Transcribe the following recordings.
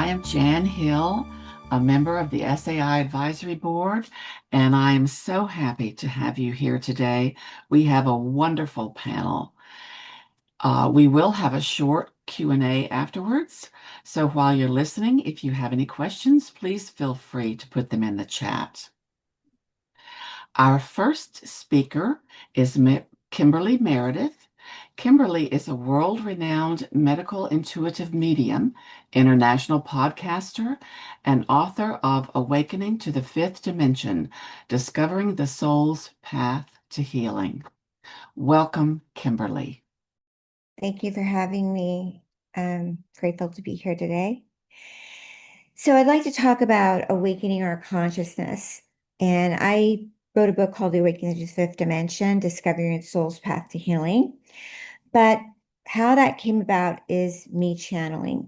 am Jan Hill, a member of the SAI Advisory Board, and I am so happy to have you here today. We have a wonderful panel. We will have a short Q&A afterwards, so while you're listening, if you have any questions, please feel free to put them in the chat. Our first speaker is Kimberly Meredith. Kimberly is a world-renowned medical intuitive medium, international podcaster, and author of Awakening to the Fifth Dimension, Discovering the Soul's Path to Healing. Welcome, Kimberly. Thank you for having me. I'm grateful to be here today. So I'd like to talk about awakening our consciousness. And I wrote a book called The Awakening to the Fifth Dimension, Discovering the Soul's Path to Healing. But how that came about is me channeling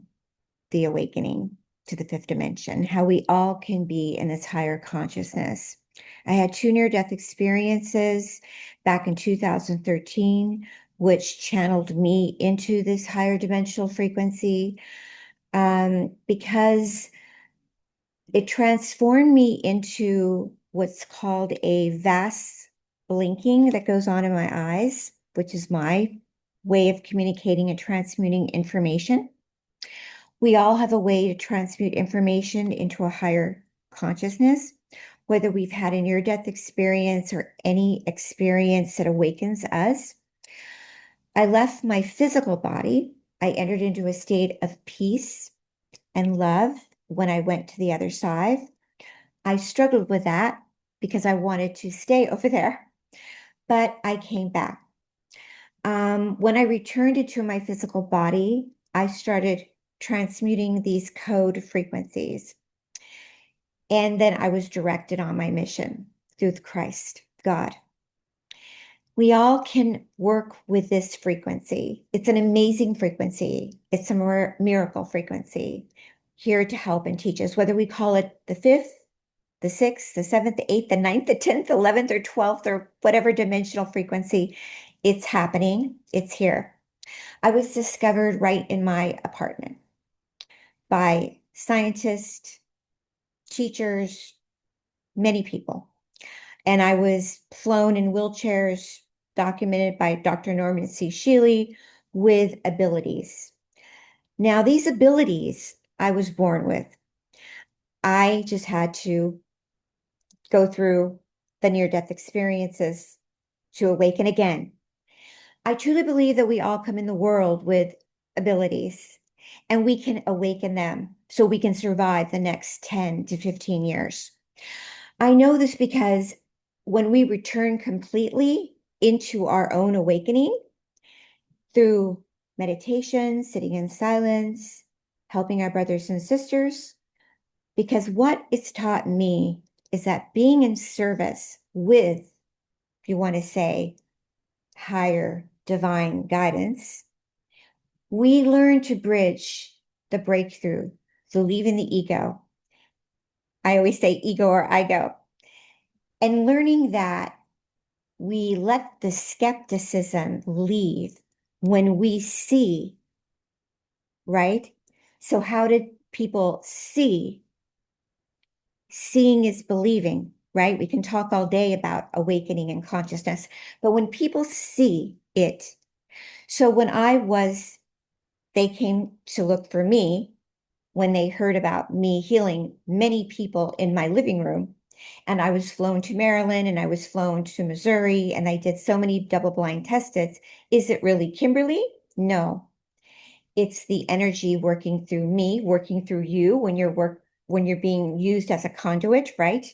the awakening to the fifth dimension, how we all can be in this higher consciousness. I had 2 near-death experiences back in 2013, which channeled me into this higher dimensional frequency, because it transformed me into what's called a vast blinking that goes on in my eyes, which is my way of communicating and transmuting information. We all have a way to transmute information into a higher consciousness, whether we've had a near-death experience or any experience that awakens us. I left my physical body. I entered into a state of peace and love when I went to the other side. I struggled with that because I wanted to stay over there, but I came back. When I returned into my physical body, I started transmuting these code frequencies. And then I was directed on my mission through Christ, God. We all can work with this frequency. It's an amazing frequency. It's a miracle frequency here to help and teach us, whether we call it the fifth, the sixth, the seventh, the eighth, the ninth, the 10th, 11th, or 12th, or whatever dimensional frequency. It's happening. It's here. I was discovered right in my apartment by scientists, teachers, many people. And I was flown in wheelchairs, documented by Dr. Norman C. Shealy, with abilities. Now, these abilities I was born with. I just had to go through the near-death experiences to awaken again. I truly believe that we all come in the world with abilities, and we can awaken them so we can survive the next 10 to 15 years. I know this because when we return completely into our own awakening through meditation, sitting in silence, helping our brothers and sisters, because what it's taught me is that being in service with, if you want to say, higher divine guidance, we learn to bridge the breakthrough, the leaving the ego. I always say ego or ego. And learning that we let the skepticism leave when we see, right? So how did people see? Seeing is believing, right? We can talk all day about awakening and consciousness, but when people see it, so when they came to look for me when they heard about me healing many people in my living room. And I was flown to Maryland and I was flown to Missouri and I did so many double-blind tests. Is it really Kimberly? No. It's the energy working through me, working through you when you're being used as a conduit, right?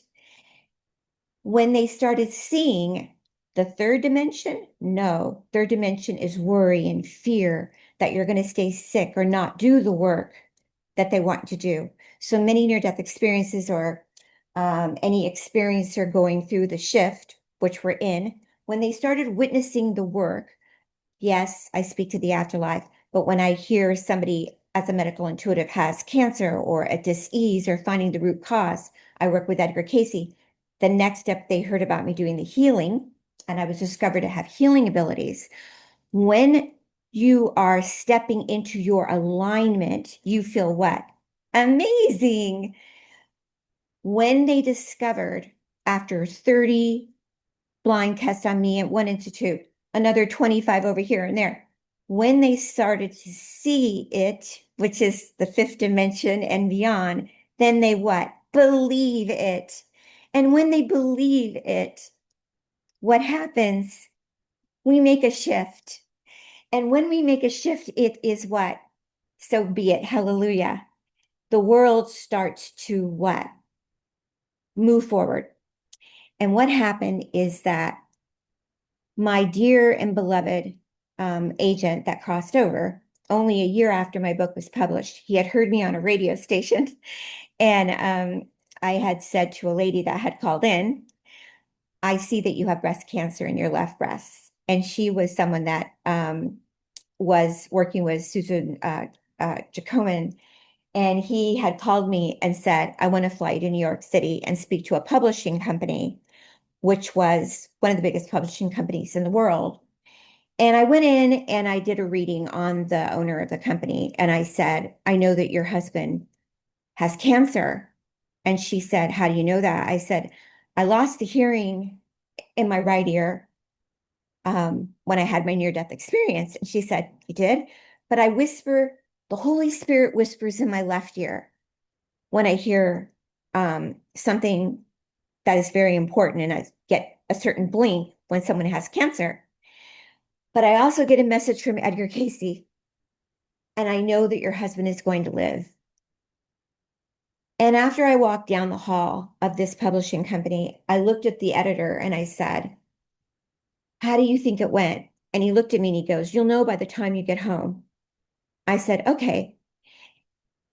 When they started seeing the third dimension, no, third dimension is worry and fear that you're going to stay sick or not do the work that they want to do. So many near-death experiences or any experiencer going through the shift, which we're in, when they started witnessing the work, yes, I speak to the afterlife, but when I hear somebody as a medical intuitive has cancer or a disease or finding the root cause, I work with Edgar Casey. The next step, they heard about me doing the healing, and I was discovered to have healing abilities. When you are stepping into your alignment, you feel what? Amazing. When they discovered after 30 blind tests on me at one institute, another 25 over here and there, when they started to see it, which is the fifth dimension and beyond, then they what? Believe it. And when they believe it, what happens? We make a shift. And when we make a shift, it is what? So be it. Hallelujah. The world starts to what? Move forward. And what happened is that my dear and beloved agent that crossed over, only a year after my book was published, he had heard me on a radio station. And I had said to a lady that had called in, I see that you have breast cancer in your left breast. And she was someone that was working with Susan Jacoman. And he had called me and said, I want to fly to New York City and speak to a publishing company, which was one of the biggest publishing companies in the world. And I went in and I did a reading on the owner of the company. And I said, I know that your husband has cancer. And she said, how do you know that? I said, I lost the hearing in my right ear when I had my near-death experience. And she said, you did? But I whisper, the Holy Spirit whispers in my left ear when I hear something that is very important, and I get a certain blink when someone has cancer. But I also get a message from Edgar Casey, and I know that your husband is going to live. And after I walked down the hall of this publishing company, I looked at the editor and I said, how do you think it went? And he looked at me and he goes, you'll know by the time you get home. I said, okay.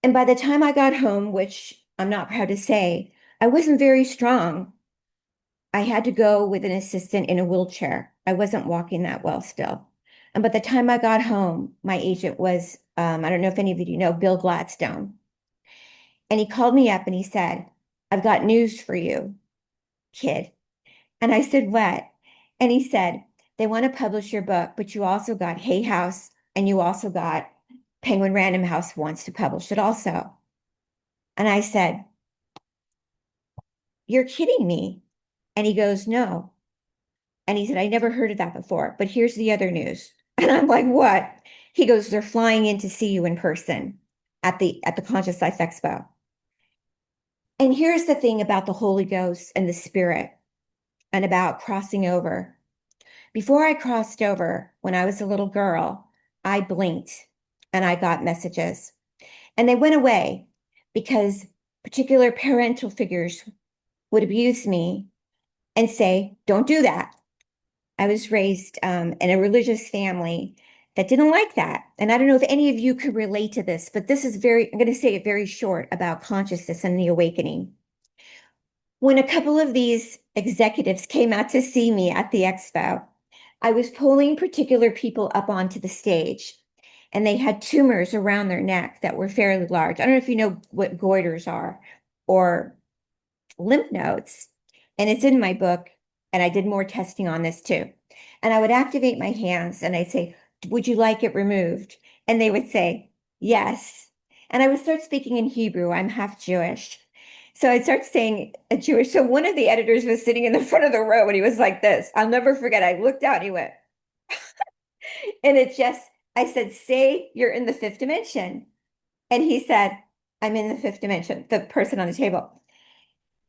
And by the time I got home, which I'm not proud to say, I wasn't very strong. I had to go with an assistant in a wheelchair. I wasn't walking that well still. And by the time I got home, my agent was, I don't know if any of you know, Bill Gladstone. And he called me up and he said, I've got news for you, kid. And I said, what? And he said, they want to publish your book, but you also got Hay House and you also got Penguin Random House wants to publish it also. And I said, you're kidding me. And he goes, no. And he said, I never heard of that before, but here's the other news. And I'm like, what? He goes, they're flying in to see you in person at the Conscious Life Expo. And here's the thing about the Holy Ghost and the Spirit and about crossing over. Before I crossed over, when I was a little girl, I blinked and I got messages. And they went away because particular parental figures would abuse me and say, don't do that. I was raised in a religious family that didn't like that. And I don't know if any of you could relate to this, but this is I'm going to say it very short about consciousness and the awakening. When a couple of these executives came out to see me at the expo, I was pulling particular people up onto the stage, and they had tumors around their neck that were fairly large. I don't know if you know what goiters are or lymph nodes, and it's in my book, and I did more testing on this too. And I would activate my hands and I'd say, would you like it removed? And they would say, yes. And I would start speaking in Hebrew. I'm half Jewish. So I'd start saying a Jewish. So one of the editors was sitting in the front of the row and he was like this. I'll never forget. I looked out and he went, and it just, I said, say you're in the fifth dimension. And he said, I'm in the fifth dimension, the person on the table.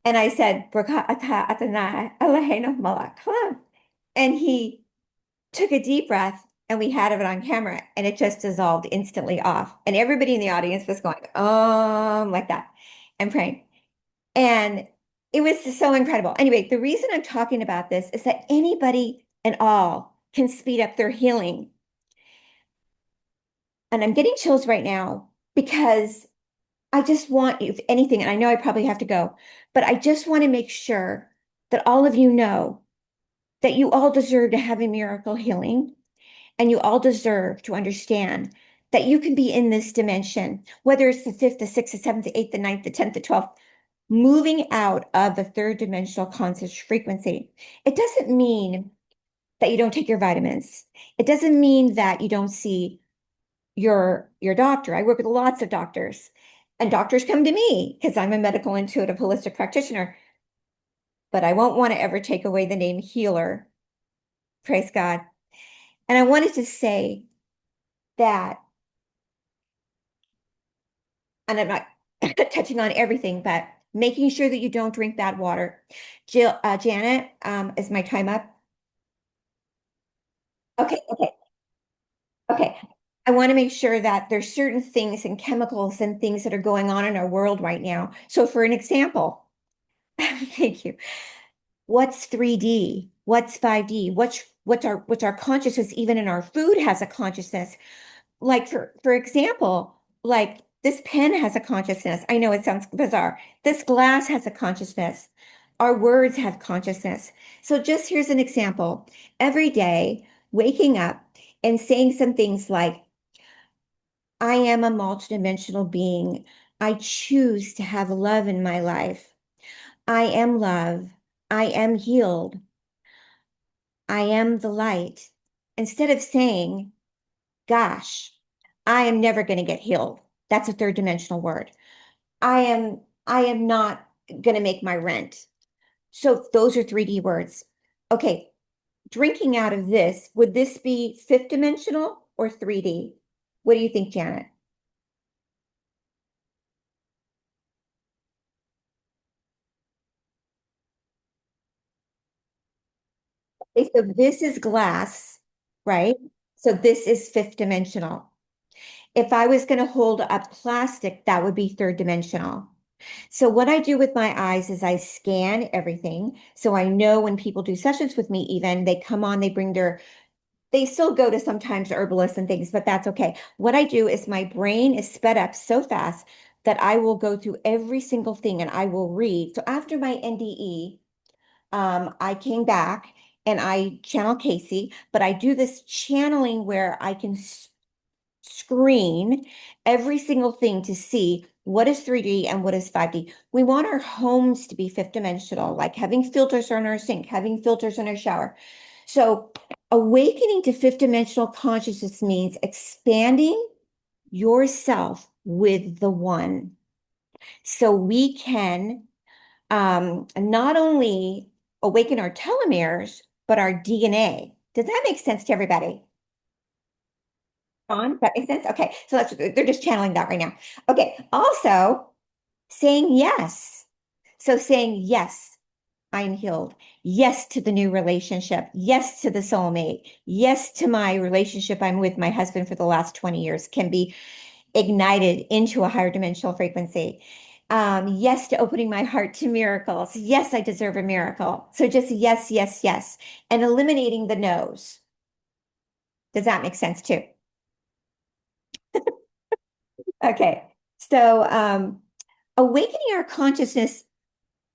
And I said, and he took a deep breath and we had it on camera and it just dissolved instantly off. And everybody in the audience was going, like that and praying. And it was just so incredible. Anyway, the reason I'm talking about this is that anybody and all can speed up their healing. And I'm getting chills right now because I just want, if anything, and I know I probably have to go, but I just want to make sure that all of you know that you all deserve to have a miracle healing. And you all deserve to understand that you can be in this dimension, whether it's the fifth, the sixth, the seventh, the eighth, the ninth, the 10th, the 12th, moving out of the third dimensional conscious frequency. It doesn't mean that you don't take your vitamins. It doesn't mean that you don't see your doctor. I work with lots of doctors. And doctors come to me because I'm a medical intuitive holistic practitioner, but I won't want to ever take away the name healer. Praise God. And I wanted to say that, and I'm not touching on everything, but making sure that you don't drink bad water. Janet, is my time up? Okay, okay, okay. I want to make sure that there's certain things and chemicals and things that are going on in our world right now. So for an example, thank you. What's 3D? What's 5D? What's our consciousness? Even in our food has a consciousness. Like for example, like this pen has a consciousness. I know it sounds bizarre. This glass has a consciousness. Our words have consciousness. So just here's an example. Every day, waking up and saying some things like, I am a multidimensional being. I choose to have love in my life. I am love. I am healed. I am the light. Instead of saying, gosh, I am never going to get healed. That's a third dimensional word. I am not going to make my rent. So those are 3D words. Okay, drinking out of this, would this be fifth dimensional or 3D? What do you think, Janet? Okay, so this is glass, right? So this is fifth dimensional. If I was going to hold up plastic, that would be third dimensional. So what I do with my eyes is I scan everything. So I know when people do sessions with me, even they come on, they still go to sometimes herbalists and things, but that's okay. What I do is my brain is sped up so fast that I will go through every single thing and I will read. So after my NDE, I came back and I channel Casey, but I do this channeling where I can screen every single thing to see what is 3D and what is 5D. We want our homes to be fifth dimensional, like having filters on our sink, having filters in our shower. So awakening to fifth dimensional consciousness means expanding yourself with the one. So we can not only awaken our telomeres, but our DNA. Does that make sense to everybody? On? That makes sense? Okay. So they're just channeling that right now. Okay. Also, saying yes. So saying yes, I'm healed. Yes to the new relationship. Yes to the soulmate. Yes to my relationship I'm with my husband for the last 20 years can be ignited into a higher dimensional frequency. Yes to opening my heart to miracles. Yes, I deserve a miracle. So just yes, yes, yes, and eliminating the no's. Does that make sense too? Okay. So, awakening our consciousness,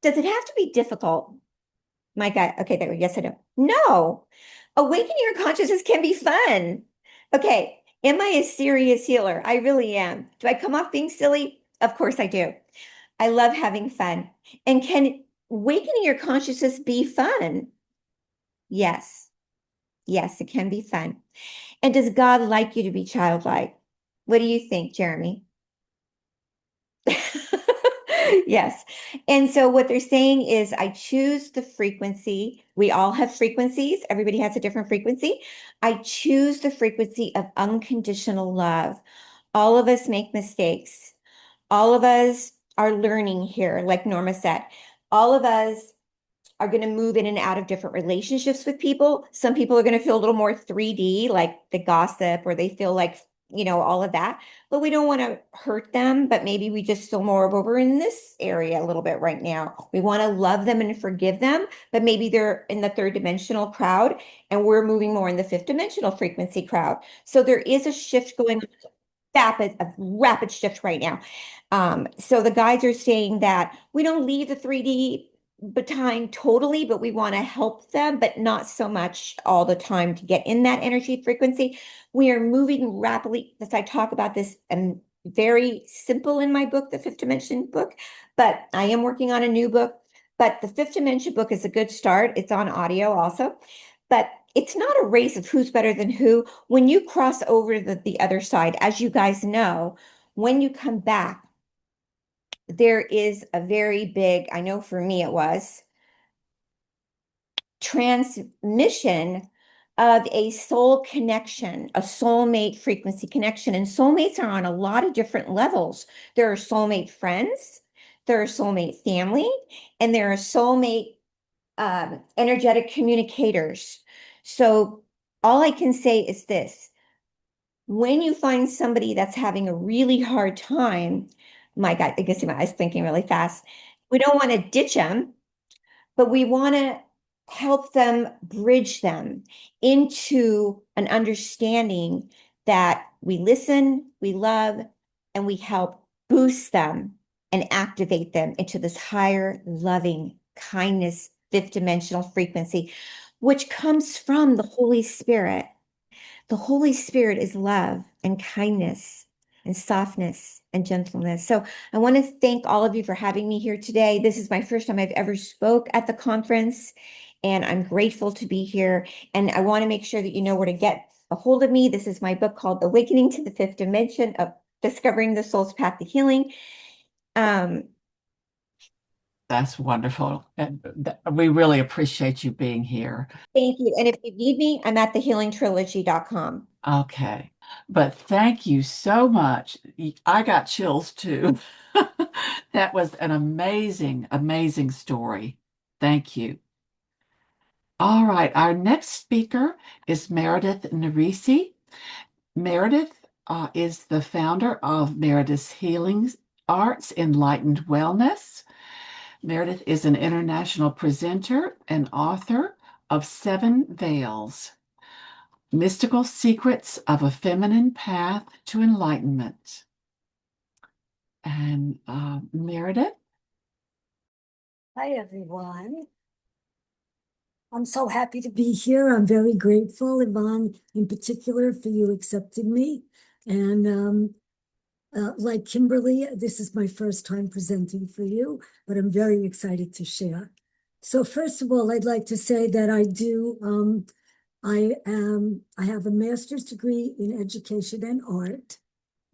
does it have to be difficult? My God. Okay, there. Yes, I do. No. Awakening our consciousness can be fun. Okay. Am I a serious healer? I really am. Do I come off being silly? Of course I do. I love having fun. And can awakening your consciousness be fun? Yes. Yes, it can be fun. And does God like you to be childlike? What do you think, Jeremy? Yes. And so what they're saying is, I choose the frequency. We all have frequencies. Everybody has a different frequency. I choose the frequency of unconditional love. All of us make mistakes. All of us are learning here, like Norma said. All of us are going to move in and out of different relationships with people. Some people are going to feel a little more 3D, like the gossip, or they feel like, all of that. But we don't want to hurt them, but maybe we just feel more of over in this area a little bit right now. We want to love them and forgive them, but maybe they're in the third dimensional crowd and we're moving more in the fifth dimensional frequency crowd. So there is a shift going on, a rapid shift right now. So the guides are saying that we don't leave the 3D baton totally, but we want to help them, but not so much all the time to get in that energy frequency. We are moving rapidly. As I talk about this, and very simple in my book, the Fifth Dimension book, but I am working on a new book. But the Fifth Dimension book is a good start. It's on audio also, but it's not a race of who's better than who. When you cross over the other side, as you guys know, when you come back, there is a very big, I know for me it was, transmission of a soul connection, a soulmate frequency connection. And soulmates are on a lot of different levels. There are soulmate friends, there are soulmate family, and there are soulmate energetic communicators. So all I can say is this: when you find somebody that's having a really hard time, my God, I guess I was thinking really fast. We don't want to ditch them, but we want to help them, bridge them into an understanding that we listen, we love, and we help boost them and activate them into this higher loving kindness, fifth dimensional frequency, which comes from the Holy Spirit. The Holy Spirit is love and kindness and softness and gentleness. So I want to thank all of you for having me here today. This is my first time I've ever spoke at the conference, and I'm grateful to be here. And I want to make sure that you know where to get a hold of me. This is my book called Awakening to the Fifth Dimension of Discovering the Soul's Path to Healing. That's wonderful. And we really appreciate you being here. Thank you. And if you need me, I'm at thehealingtrilogy.com. Okay. But thank you so much. I got chills too. That was an amazing, amazing story. Thank you. All right. Our next speaker is Meredith Narissi. Meredith is the founder of Meredith's Healing Arts Enlightened Wellness. Meredith is an international presenter and author of Seven Veils: Mystical Secrets of a Feminine Path to Enlightenment. And Meredith? Hi, everyone. I'm so happy to be here. I'm very grateful, Yvonne, in particular, for you accepting me. And like Kimberly, this is my first time presenting for you, but I'm very excited to share. So first of all, I'd like to say that I have a master's degree in education and art.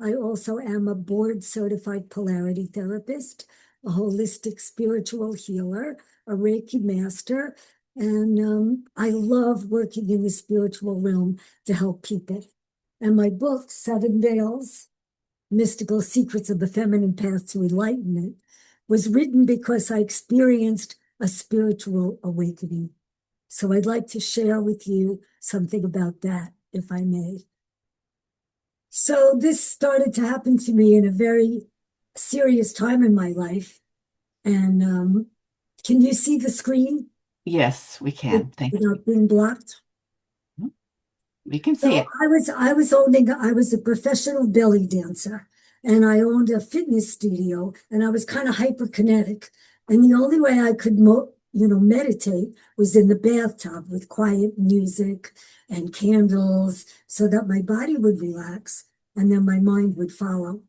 I also am a board certified polarity therapist, a holistic spiritual healer, a Reiki master, and I love working in the spiritual realm to help people. And my book, Seven Veils, Mystical Secrets of the Feminine Path to Enlightenment, was written because I experienced a spiritual awakening. So I'd like to share with you something about that, if I may. So this started to happen to me in a very serious time in my life. And can you see the screen Yes, we can. Thank you. without being blocked? We can see So it. I was a professional belly dancer, and I owned a fitness studio, and I was kind of hyperkinetic. And the only way I could meditate was in the bathtub with quiet music and candles so that my body would relax and then my mind would follow.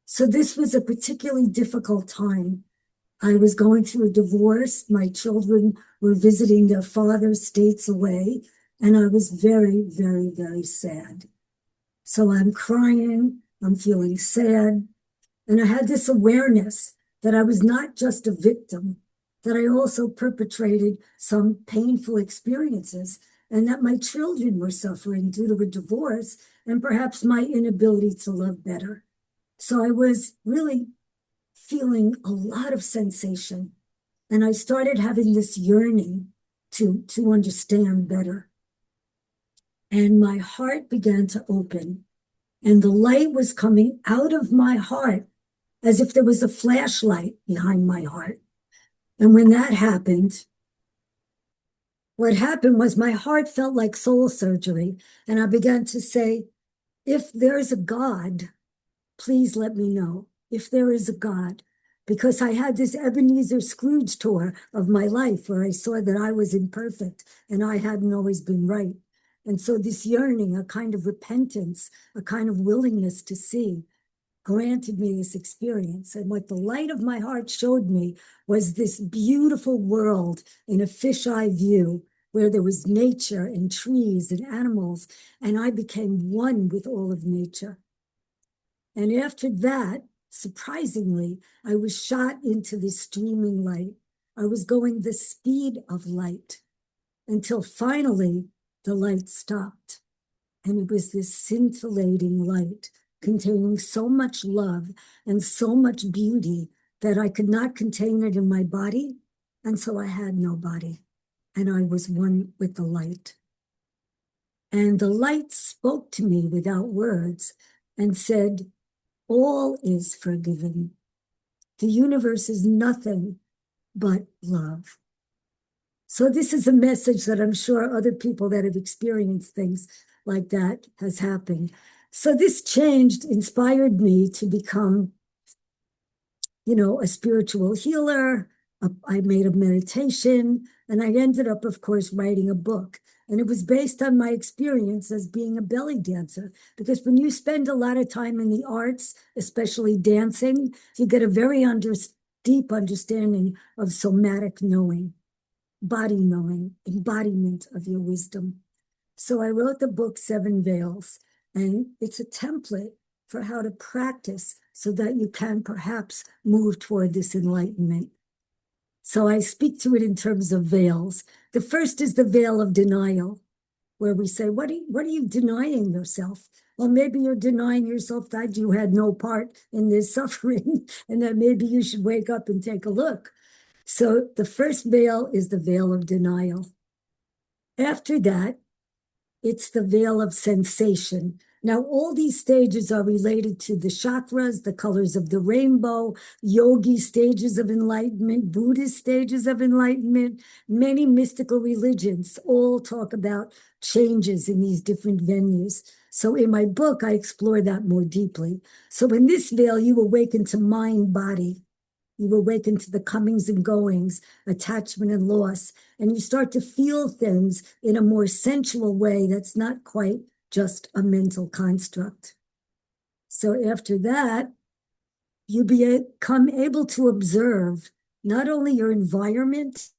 So this was a particularly difficult time. I was going through a divorce. My children were visiting their father states away, and I was very, very, very sad. So I'm crying, I'm feeling sad. And I had this awareness that I was not just a victim, that I also perpetrated some painful experiences, and that my children were suffering due to a divorce and perhaps my inability to love better. So I was really feeling a lot of sensation. And I started having this yearning to understand better. And my heart began to open, and the light was coming out of my heart as if there was a flashlight behind my heart. And when that happened, what happened was my heart felt like soul surgery. And I began to say, if there's a God, please let me know if there is a God. Because I had this Ebenezer Scrooge tour of my life where I saw that I was imperfect and I hadn't always been right. And so this yearning, a kind of repentance, a kind of willingness to see, granted me this experience. And what the light of my heart showed me was this beautiful world in a fisheye view where there was nature and trees and animals, and I became one with all of nature. And after that, Surprisingly, I was shot into this streaming light. I was going the speed of light until finally the light stopped. And it was this scintillating light containing so much love and so much beauty that I could not contain it in my body. And so I had no body. And I was one with the light. And the light spoke to me without words and said, all is forgiven. The universe is nothing but love. So this is a message that I'm sure other people that have experienced things like that has happened. So this changed, inspired me to become, a spiritual healer. I made a meditation, and I ended up, of course, writing a book. And it was based on my experience as being a belly dancer. Because when you spend a lot of time in the arts, especially dancing, you get a very deep understanding of somatic knowing, body knowing, embodiment of your wisdom. So I wrote the book, Seven Veils, and it's a template for how to practice so that you can perhaps move toward this enlightenment. So I speak to it in terms of veils. The first is the veil of denial, where we say, what are you denying yourself? Well, maybe you're denying yourself that you had no part in this suffering, and that maybe you should wake up and take a look. So the first veil is the veil of denial. After that, it's the veil of sensation. Now, all these stages are related to the chakras, the colors of the rainbow, yogi stages of enlightenment, Buddhist stages of enlightenment. Many mystical religions all talk about changes in these different venues. So in my book, I explore that more deeply. So in this veil, you awaken to mind, body. You awaken to the comings and goings, attachment and loss, and you start to feel things in a more sensual way that's not quite just a mental construct. So after that, you become able to observe not only your environment,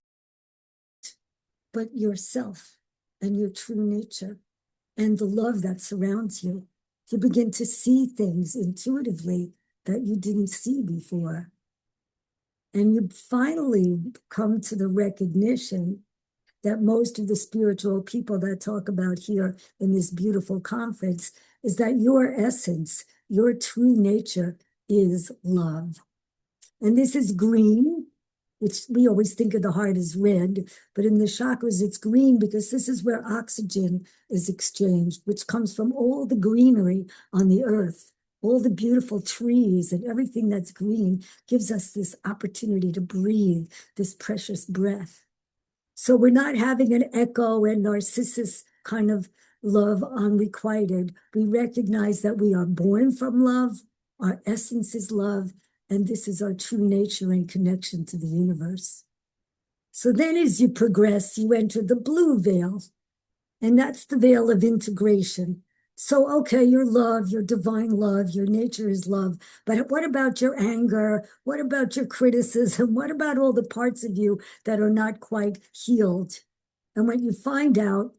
but yourself and your true nature and the love that surrounds you. You begin to see things intuitively that you didn't see before. And you finally come to the recognition that most of the spiritual people that talk about here in this beautiful conference is that your essence, your true nature is love. And this is green, which we always think of the heart as red, but in the chakras it's green because this is where oxygen is exchanged, which comes from all the greenery on the earth. All the beautiful trees and everything that's green gives us this opportunity to breathe this precious breath. So we're not having an echo and narcissus kind of love unrequited. We recognize that we are born from love, our essence is love, and this is our true nature and connection to the universe. So then as you progress, you enter the blue veil, and that's the veil of integration. So, okay, your love, your divine love, your nature is love. But what about your anger? What about your criticism? What about all the parts of you that are not quite healed? And what you find out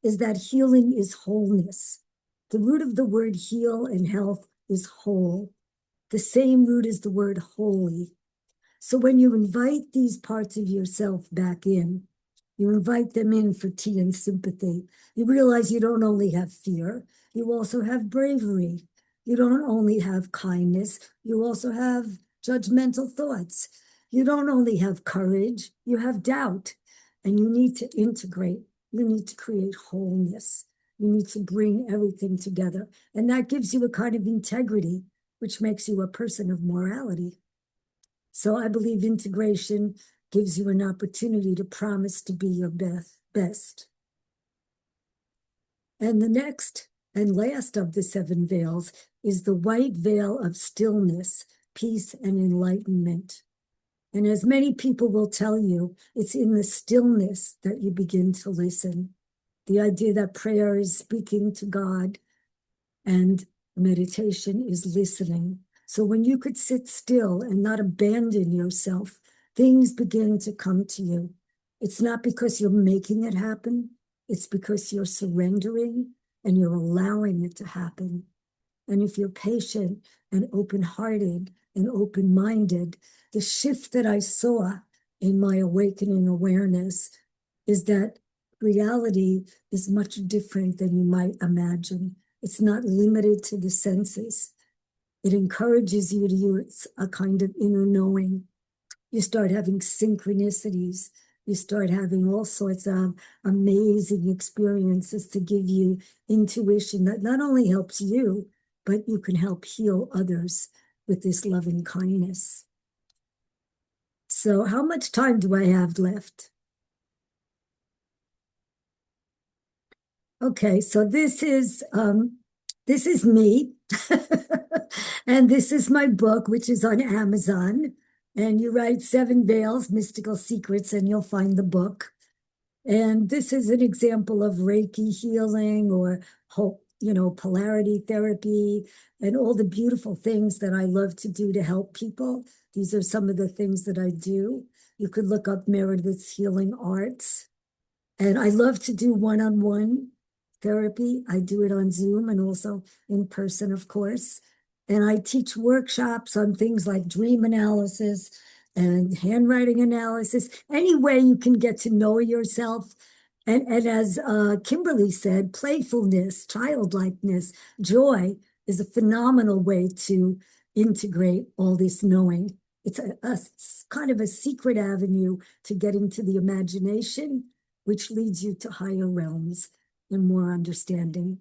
is that healing is wholeness. The root of the word heal and health is whole. The same root as the word holy. So when you invite these parts of yourself back in, you invite them in for tea and sympathy. You realize you don't only have fear, you also have bravery. You don't only have kindness, you also have judgmental thoughts. You don't only have courage, you have doubt. And you need to integrate. You need to create wholeness. You need to bring everything together. And that gives you a kind of integrity, which makes you a person of morality. So I believe integration gives you an opportunity to promise to be your best. And the next and last of the seven veils is the white veil of stillness, peace, and enlightenment. And as many people will tell you, it's in the stillness that you begin to listen. The idea that prayer is speaking to God and meditation is listening. So when you could sit still and not abandon yourself, things begin to come to you. It's not because you're making it happen. It's because you're surrendering and you're allowing it to happen. And if you're patient and open-hearted and open-minded, the shift that I saw in my awakening awareness is that reality is much different than you might imagine. It's not limited to the senses. It encourages you to use a kind of inner knowing. You start having synchronicities. You start having all sorts of amazing experiences to give you intuition that not only helps you, but you can help heal others with this loving kindness. So how much time do I have left? Okay, so this is me. And this is my book, which is on Amazon. And you write 7 Veils, Mystical Secrets, and you'll find the book. And this is an example of Reiki healing or polarity therapy and all the beautiful things that I love to do to help people. These are some of the things that I do. You could look up Meredith's Healing Arts. And I love to do one-on-one therapy. I do it on Zoom and also in person, of course. And I teach workshops on things like dream analysis and handwriting analysis, any way you can get to know yourself. And as Kimberly said, playfulness, childlikeness, joy is a phenomenal way to integrate all this knowing. It's it's kind of a secret avenue to getting to the imagination, which leads you to higher realms and more understanding.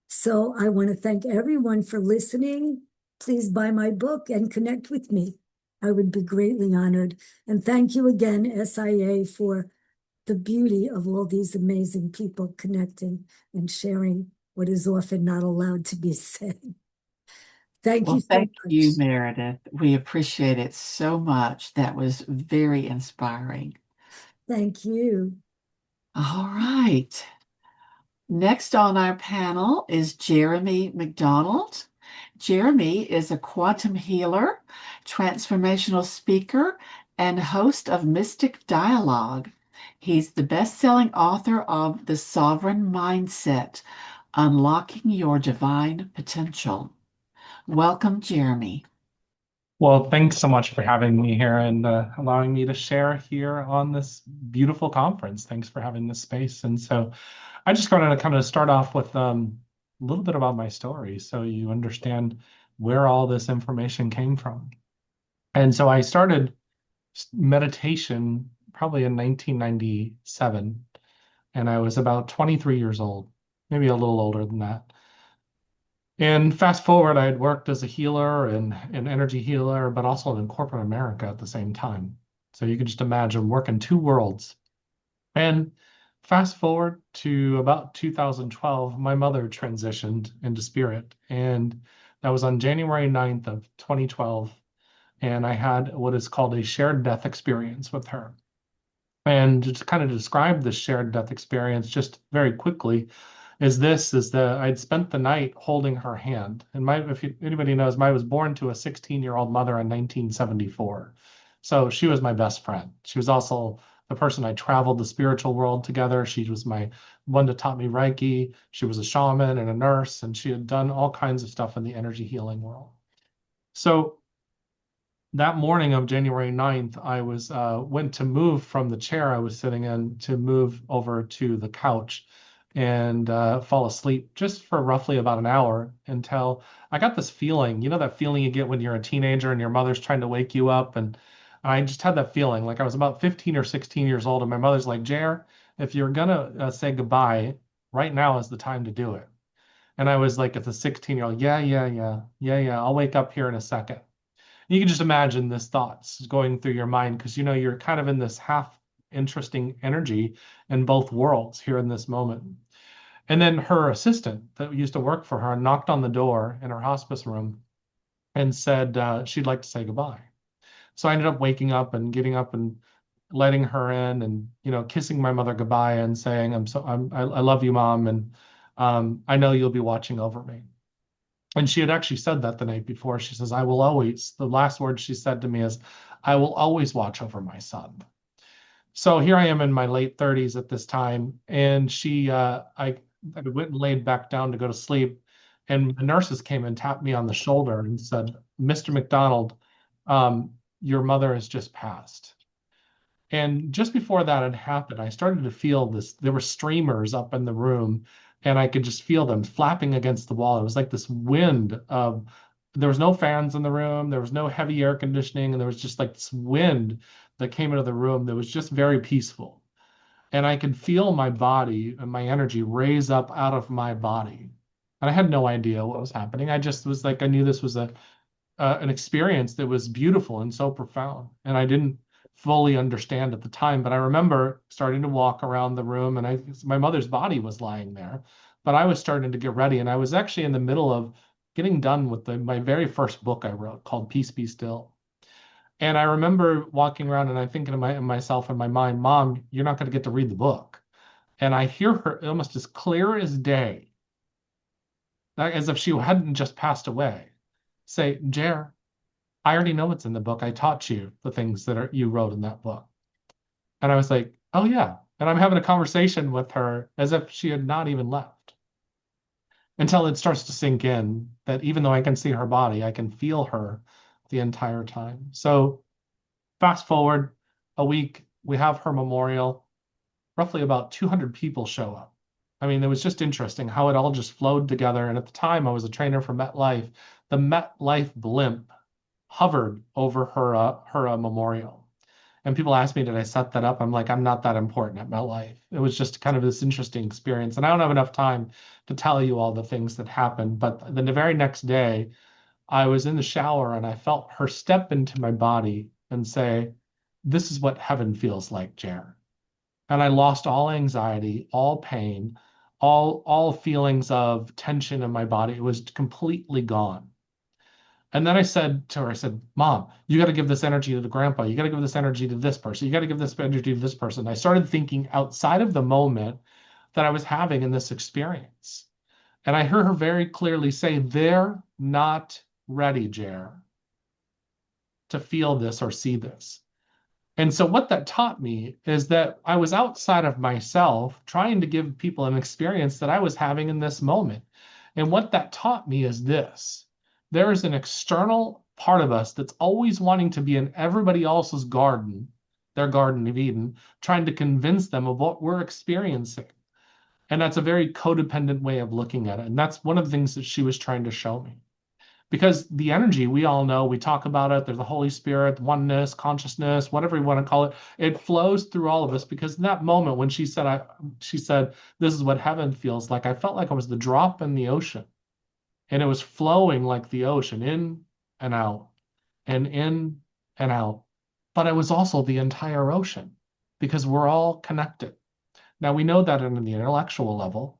So I want to thank everyone for listening. Please buy my book and connect with me. I would be greatly honored. And thank you again, SIA, for the beauty of all these amazing people connecting and sharing what is often not allowed to be said. Thank you Well, so thank you, much. Meredith. We appreciate it so much. That was very inspiring. Thank you. All right. Next on our panel is Jeremy McDonald. Jeremy is a quantum healer, transformational speaker, and host of Mystic Dialogue. He's the best-selling author of The Sovereign Mindset, Unlocking Your Divine Potential. Welcome, Jeremy. Well, thanks so much for having me here and allowing me to share here on this beautiful conference. Thanks for having this space. And so I just wanted to kind of start off with a little bit about my story so you understand where all this information came from. And so I started meditation probably in 1997, and I was about 23 years old, maybe a little older than that. And fast forward, I had worked as a healer and an energy healer, but also in corporate America at the same time. So you can just imagine working 2 worlds. And fast forward to about 2012, my mother transitioned into spirit. And that was on January 9th of 2012. And I had what is called a shared death experience with her. And to kind of describe this shared death experience just very quickly, is that I'd spent the night holding her hand. And if anybody knows, I was born to a 16-year-old mother in 1974. So she was my best friend. She was also the person I traveled the spiritual world together. She was my one that taught me Reiki. She was a shaman and a nurse, and she had done all kinds of stuff in the energy healing world. So that morning of January 9th, I went to move from the chair I was sitting in to move over to the couch and fall asleep just for roughly about an hour until I got this feeling, that feeling you get when you're a teenager and your mother's trying to wake you up. And I just had that feeling like I was about 15 or 16 years old. And my mother's like, Jer, if you're going to say goodbye, right now is the time to do it. And I was like, at the 16-year-old, yeah, I'll wake up here in a second. You can just imagine this thoughts going through your mind because you're kind of in this half interesting energy in both worlds here in this moment. And then her assistant that used to work for her knocked on the door in her hospice room and said she'd like to say goodbye. So I ended up waking up and getting up and letting her in and kissing my mother goodbye and saying I love you, Mom, and I know you'll be watching over me. And she had actually said that the night before. She says, the last word she said to me is, I will always watch over my son. So here I am in my late 30s at this time. And I went and laid back down to go to sleep. And the nurses came and tapped me on the shoulder and said, "Mr. McDonald, your mother has just passed." And just before that had happened, I started to feel this. There were streamers up in the room, and I could just feel them flapping against the wall. It was like this wind of, there was no fans in the room, there was no heavy air conditioning, and there was just like this wind that came into the room that was just very peaceful. And I could feel my body and my energy raise up out of my body. And I had no idea what was happening. I just was like, I knew this was an experience that was beautiful and so profound. And I didn't fully understand at the time, but I remember starting to walk around the room, and my mother's body was lying there, but I was starting to get ready. And I was actually in the middle of getting done with my very first book I wrote called Peace Be Still. And I remember walking around and I'm thinking to myself in my mind, "Mom, you're not going to get to read the book." And I hear her almost as clear as day, like as if she hadn't just passed away, say, "Jer, I already know what's in the book. I taught you the things that you wrote in that book." And I was like, "Oh yeah." And I'm having a conversation with her as if she had not even left, until it starts to sink in that even though I can see her body, I can feel her the entire time. So fast forward a week, we have her memorial. Roughly about 200 people show up. I mean, it was just interesting how it all just flowed together. And at the time, I was a trainer for MetLife. The MetLife blimp hovered over her memorial. And people asked me, "Did I set that up?" I'm like, "I'm not that important at MetLife." It was just kind of this interesting experience. And I don't have enough time to tell you all the things that happened. But then the very next day, I was in the shower and I felt her step into my body and say, "This is what heaven feels like, Jer." And I lost all anxiety, all pain, all feelings of tension in my body. It was completely gone. And then I said to her, I said, "Mom, you got to give this energy to the grandpa. You got to give this energy to this person. You got to give this energy to this person." I started thinking outside of the moment that I was having in this experience. And I heard her very clearly say, "They're not ready, Jer, to feel this or see this." And so what that taught me is that I was outside of myself trying to give people an experience that I was having in this moment. And what that taught me is this: there is an external part of us that's always wanting to be in everybody else's garden, their Garden of Eden, trying to convince them of what we're experiencing. And that's a very codependent way of looking at it. And that's one of the things that she was trying to show me. Because the energy, we all know, we talk about it, there's the Holy Spirit, oneness, consciousness, whatever you want to call it, it flows through all of us. Because in that moment when she said, "This is what heaven feels like," I felt like I was the drop in the ocean. And it was flowing like the ocean, in and out, and in and out. But I was also the entire ocean, because we're all connected. Now we know that on the intellectual level.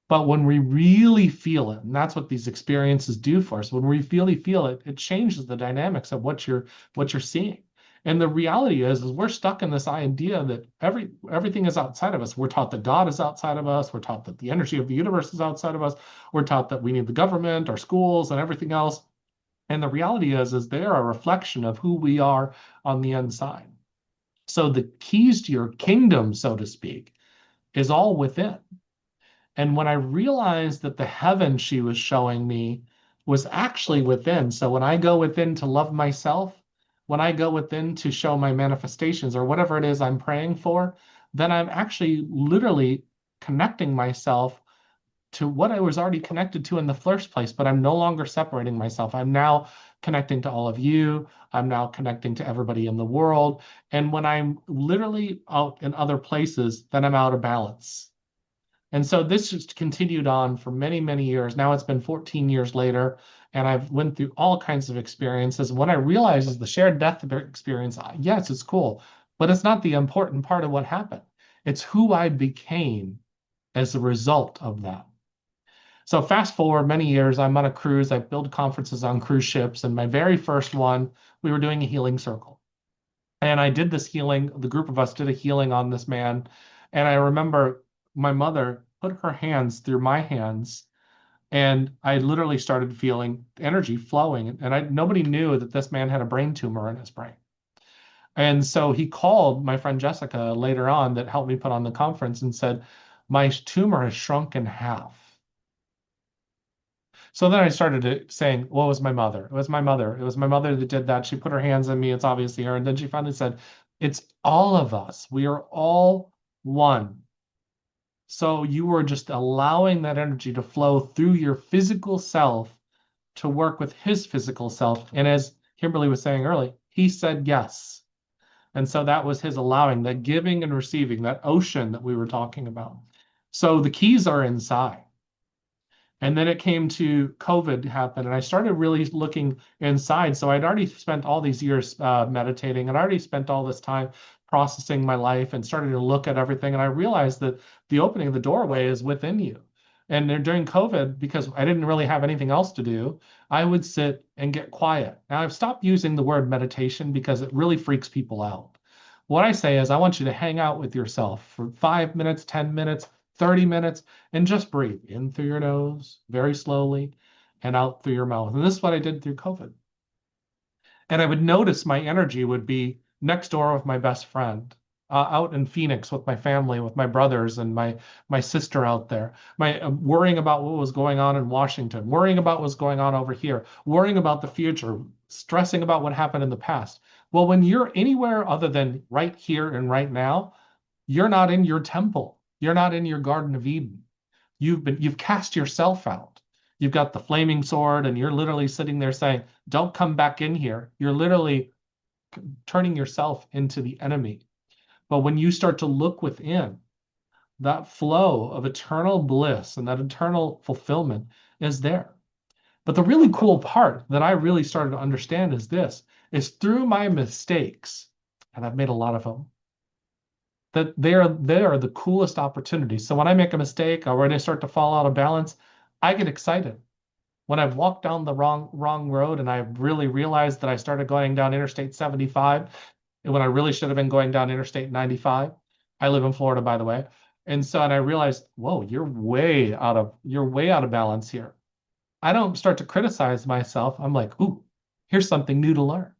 But when we really feel it, and that's what these experiences do for us, when we really feel it, it changes the dynamics of what you're seeing. And the reality is we're stuck in this idea that everything is outside of us. We're taught that God is outside of us. We're taught that the energy of the universe is outside of us. We're taught that we need the government, our schools, and everything else. And the reality is they are a reflection of who we are on the inside. So the keys to your kingdom, so to speak, is all within. And when I realized that the heaven she was showing me was actually within, so when I go within to love myself, when I go within to show my manifestations or whatever it is I'm praying for, then I'm actually literally connecting myself to what I was already connected to in the first place, but I'm no longer separating myself. I'm now connecting to all of you. I'm now connecting to everybody in the world. And when I'm literally out in other places, then I'm out of balance. And so this just continued on for many, many years. Now it's been 14 years later, and I've went through all kinds of experiences. What I realized is the shared death experience, yes, it's cool, but it's not the important part of what happened. It's who I became as a result of that. So fast forward many years, I'm on a cruise. I build conferences on cruise ships, and my very first one, we were doing a healing circle. And I did this healing, the group of us did a healing on this man. And I remember my mother put her hands through my hands, and I literally started feeling energy flowing. And nobody knew that this man had a brain tumor in his brain. And so he called my friend Jessica later on that helped me put on the conference and said, "My tumor has shrunk in half." So then I started saying, well, it was my mother. It was my mother. It was my mother that did that. She put her hands on me. It's obviously her. And then she finally said, it's all of us. We are all one. So you were just allowing that energy to flow through your physical self to work with his physical self. And as Kimberly was saying earlier, he said yes. And so that was his allowing, that giving and receiving, that ocean that we were talking about. So the keys are inside. And then it came to COVID happen, and I started really looking inside. So I'd already spent all these years meditating, and I already spent all this time processing my life and starting to look at everything. And I realized that the opening of the doorway is within you. And then during COVID, because I didn't really have anything else to do, I would sit and get quiet. Now I've stopped using the word meditation because it really freaks people out. What I say is, I want you to hang out with yourself for 5 minutes, 10 minutes, 30 minutes, and just breathe in through your nose very slowly and out through your mouth. And this is what I did through COVID. And I would notice my energy would be next door with my best friend, out in Phoenix with my family, with my brothers and my sister out there, worrying about what was going on in Washington, worrying about what's going on over here, worrying about the future, stressing about what happened in the past. Well, when you're anywhere other than right here and right now, you're not in your temple. You're not in your Garden of Eden. You've cast yourself out. You've got the flaming sword, and you're literally sitting there saying, don't come back in here. You're literally turning yourself into the enemy. But when you start to look within, that flow of eternal bliss and that eternal fulfillment is there. But the really cool part that I really started to understand is through my mistakes, and I've made a lot of them, that they are the coolest opportunities. So when I make a mistake or when I start to fall out of balance, I get excited. When I've walked down the wrong road and I really realized that I started going down Interstate 75 and when I really should have been going down Interstate 95. I live in Florida, by the way. And I realized, whoa, you're way out of balance here. I don't start to criticize myself. I'm like, ooh, here's something new to learn.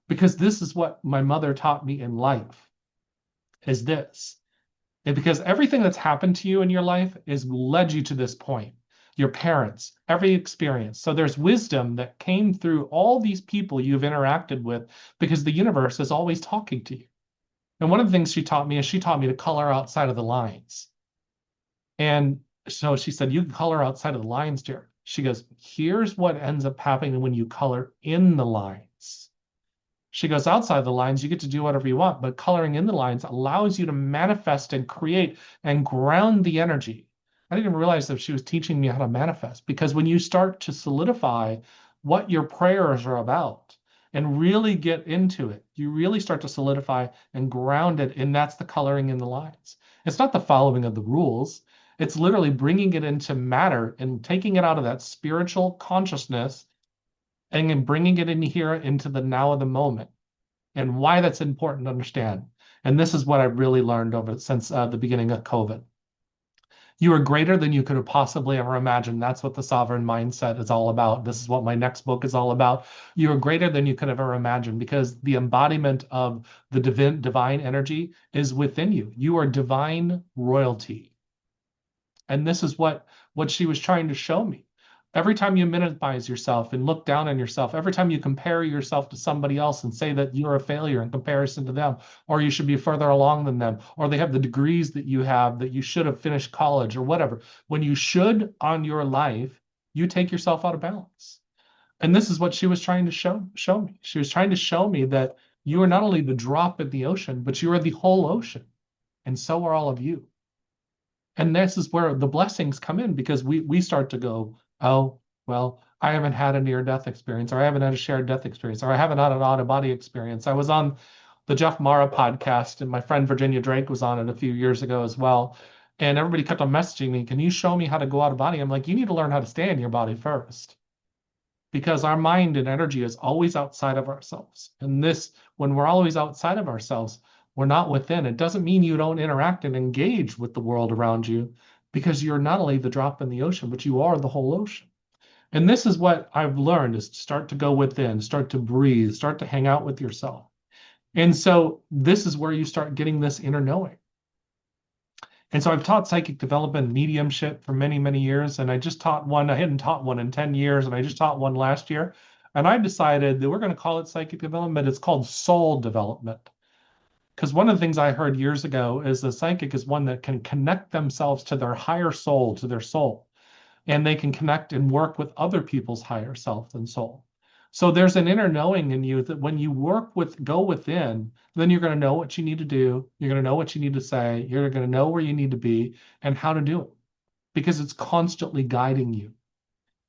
Because this is what my mother taught me in life. Is this. And because everything that's happened to you in your life has led you to this point. Your parents, every experience. So there's wisdom that came through all these people you've interacted with because the universe is always talking to you. And one of the things she taught me is she taught me to color outside of the lines. And so she said, you can color outside of the lines, dear. She goes, here's what ends up happening when you color in the lines. She goes, outside the lines, you get to do whatever you want, but coloring in the lines allows you to manifest and create and ground the energy. I didn't even realize that she was teaching me how to manifest, because when you start to solidify what your prayers are about and really get into it, you really start to solidify and ground it, and that's the coloring in the lines. It's not the following of the rules. It's literally bringing it into matter and taking it out of that spiritual consciousness and then bringing it in here into the now of the moment, and why that's important to understand. And this is what I've really learned since the beginning of COVID. You are greater than you could have possibly ever imagined. That's what the sovereign mindset is all about. This is what my next book is all about. You are greater than you could have ever imagined, because the embodiment of the divine energy is within you. You are divine royalty. And this is what she was trying to show me. Every time you minimize yourself and look down on yourself, every time you compare yourself to somebody else and say that you're a failure in comparison to them, or you should be further along than them, or they have the degrees that you have, that you should have finished college or whatever, when you should on your life, you take yourself out of balance. And this is what she was trying to show me. She was trying to show me that you are not only the drop in the ocean, but you are the whole ocean. And so are all of you. And this is where the blessings come in, because we start to go, oh, well, I haven't had a near-death experience, or I haven't had a shared death experience, or I haven't had an out-of-body experience. I was on the Jeff Mara podcast, and my friend Virginia Drake was on it a few years ago as well. And everybody kept on messaging me, can you show me how to go out of body? I'm like, you need to learn how to stay in your body first. Because our mind and energy is always outside of ourselves. And when we're always outside of ourselves, we're not within. It doesn't mean you don't interact and engage with the world around you, because you're not only the drop in the ocean, but you are the whole ocean. And this is what I've learned, is to start to go within, start to breathe, start to hang out with yourself. And so this is where you start getting this inner knowing. And so I've taught psychic development, mediumship for many, many years. And I just taught one. I hadn't taught one in 10 years, and I just taught one last year. And I decided that we're going to call it psychic development. It's called soul development. Because one of the things I heard years ago is the psychic is one that can connect themselves to their higher soul, to their soul, and they can connect and work with other people's higher self and soul. So there's an inner knowing in you that when you go within, then you're going to know what you need to do. You're going to know what you need to say. You're going to know where you need to be and how to do it, because it's constantly guiding you.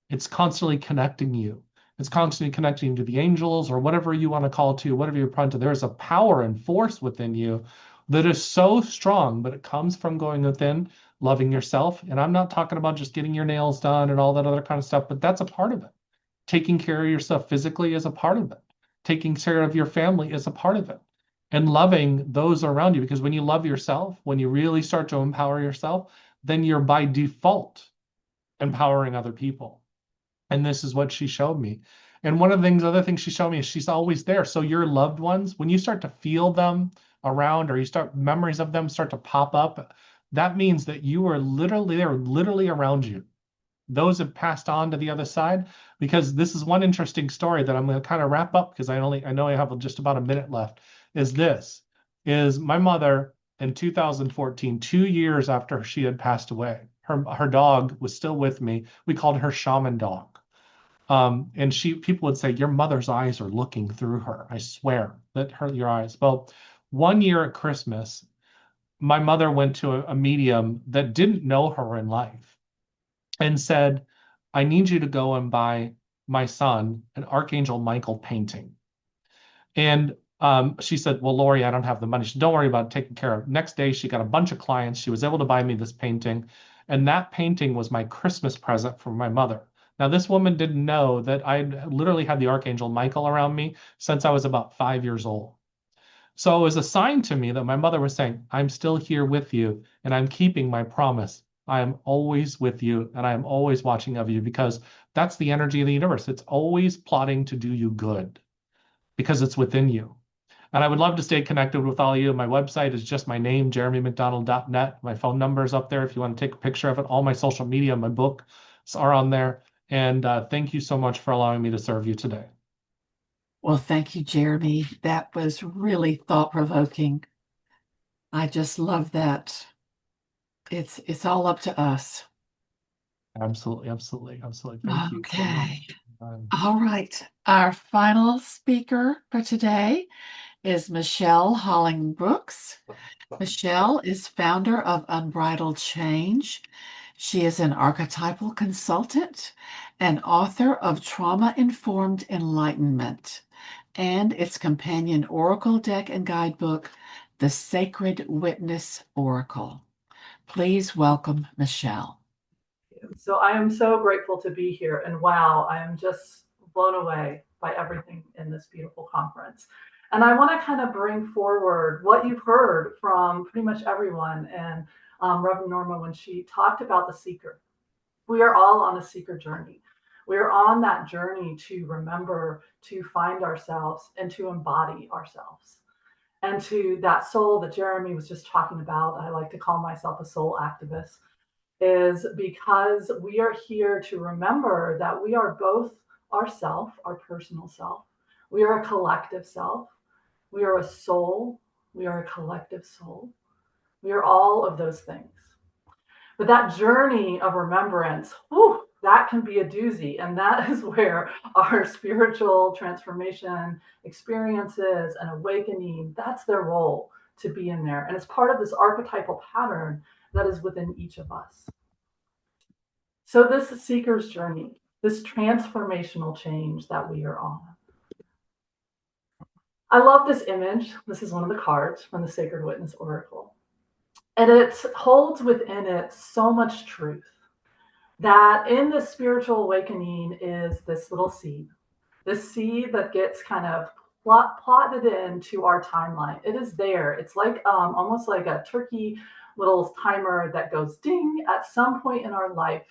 It's constantly connecting you. It's constantly connecting to the angels or whatever you want to call to, whatever you're prone to. There's a power and force within you that is so strong, but it comes from going within, loving yourself. And I'm not talking about just getting your nails done and all that other kind of stuff, but that's a part of it. Taking care of yourself physically is a part of it. Taking care of your family is a part of it. And loving those around you, because when you love yourself, when you really start to empower yourself, then you're by default empowering other people. And this is what she showed me. And one of the other things she showed me is she's always there. So your loved ones, when you start to feel them around, or you start memories of them start to pop up, that means that they're literally around you. Those have passed on to the other side, because this is one interesting story that I'm going to kind of wrap up, because I know I have just about a minute left. Is my mother in 2014, 2 years after she had passed away, her dog was still with me. We called her Shaman Dog. And people would say, your mother's eyes are looking through her. I swear that your eyes. Well, one year at Christmas, my mother went to a medium that didn't know her in life and said, I need you to go and buy my son an Archangel Michael painting. And she said, well, Lori, I don't have the money. She said, don't worry about it, taken care of. Next day, she got a bunch of clients. She was able to buy me this painting. And that painting was my Christmas present from my mother. Now, this woman didn't know that I literally had the Archangel Michael around me since I was about 5 years old. So it was a sign to me that my mother was saying, I'm still here with you, and I'm keeping my promise. I am always with you, and I am always watching of you, because that's the energy of the universe. It's always plotting to do you good because it's within you. And I would love to stay connected with all of you. My website is just my name, jeremymcdonald.net. My phone number is up there if you want to take a picture of it. All my social media, my books are on there. And thank you so much for allowing me to serve you today. Well, thank you, Jeremy. That was really thought-provoking. I just love that. It's all up to us. Absolutely, absolutely, absolutely. Thank you so Okay. much. All right. Our final speaker for today is Michelle Holling-Brooks. Michelle is founder of Unbridled Change. She is an archetypal consultant and author of Trauma-Informed Enlightenment and its companion oracle deck and guidebook, The Sacred Witness Oracle. Please welcome Michelle. So I am so grateful to be here, and wow, I am just blown away by everything in this beautiful conference. And I want to kind of bring forward what you've heard from pretty much everyone, and Reverend Norma, when she talked about the seeker. We are all on a seeker journey. We are on that journey to remember, to find ourselves, and to embody ourselves. And to that soul that Jeremy was just talking about, I like to call myself a soul activist, is because we are here to remember that we are both ourself, our personal self. We are a collective self. We are a soul. We are a collective soul. We are all of those things. But that journey of remembrance, whew, that can be a doozy. And that is where our spiritual transformation experiences and awakening, that's their role, to be in there. And it's part of this archetypal pattern that is within each of us. So this seeker's journey, this transformational change that we are on. I love this image. This is one of the cards from the Sacred Witness Oracle. And it holds within it so much truth that in the spiritual awakening is this little seed, this seed that gets kind of plotted into our timeline. It is there. It's like almost like a turkey little timer that goes ding at some point in our life,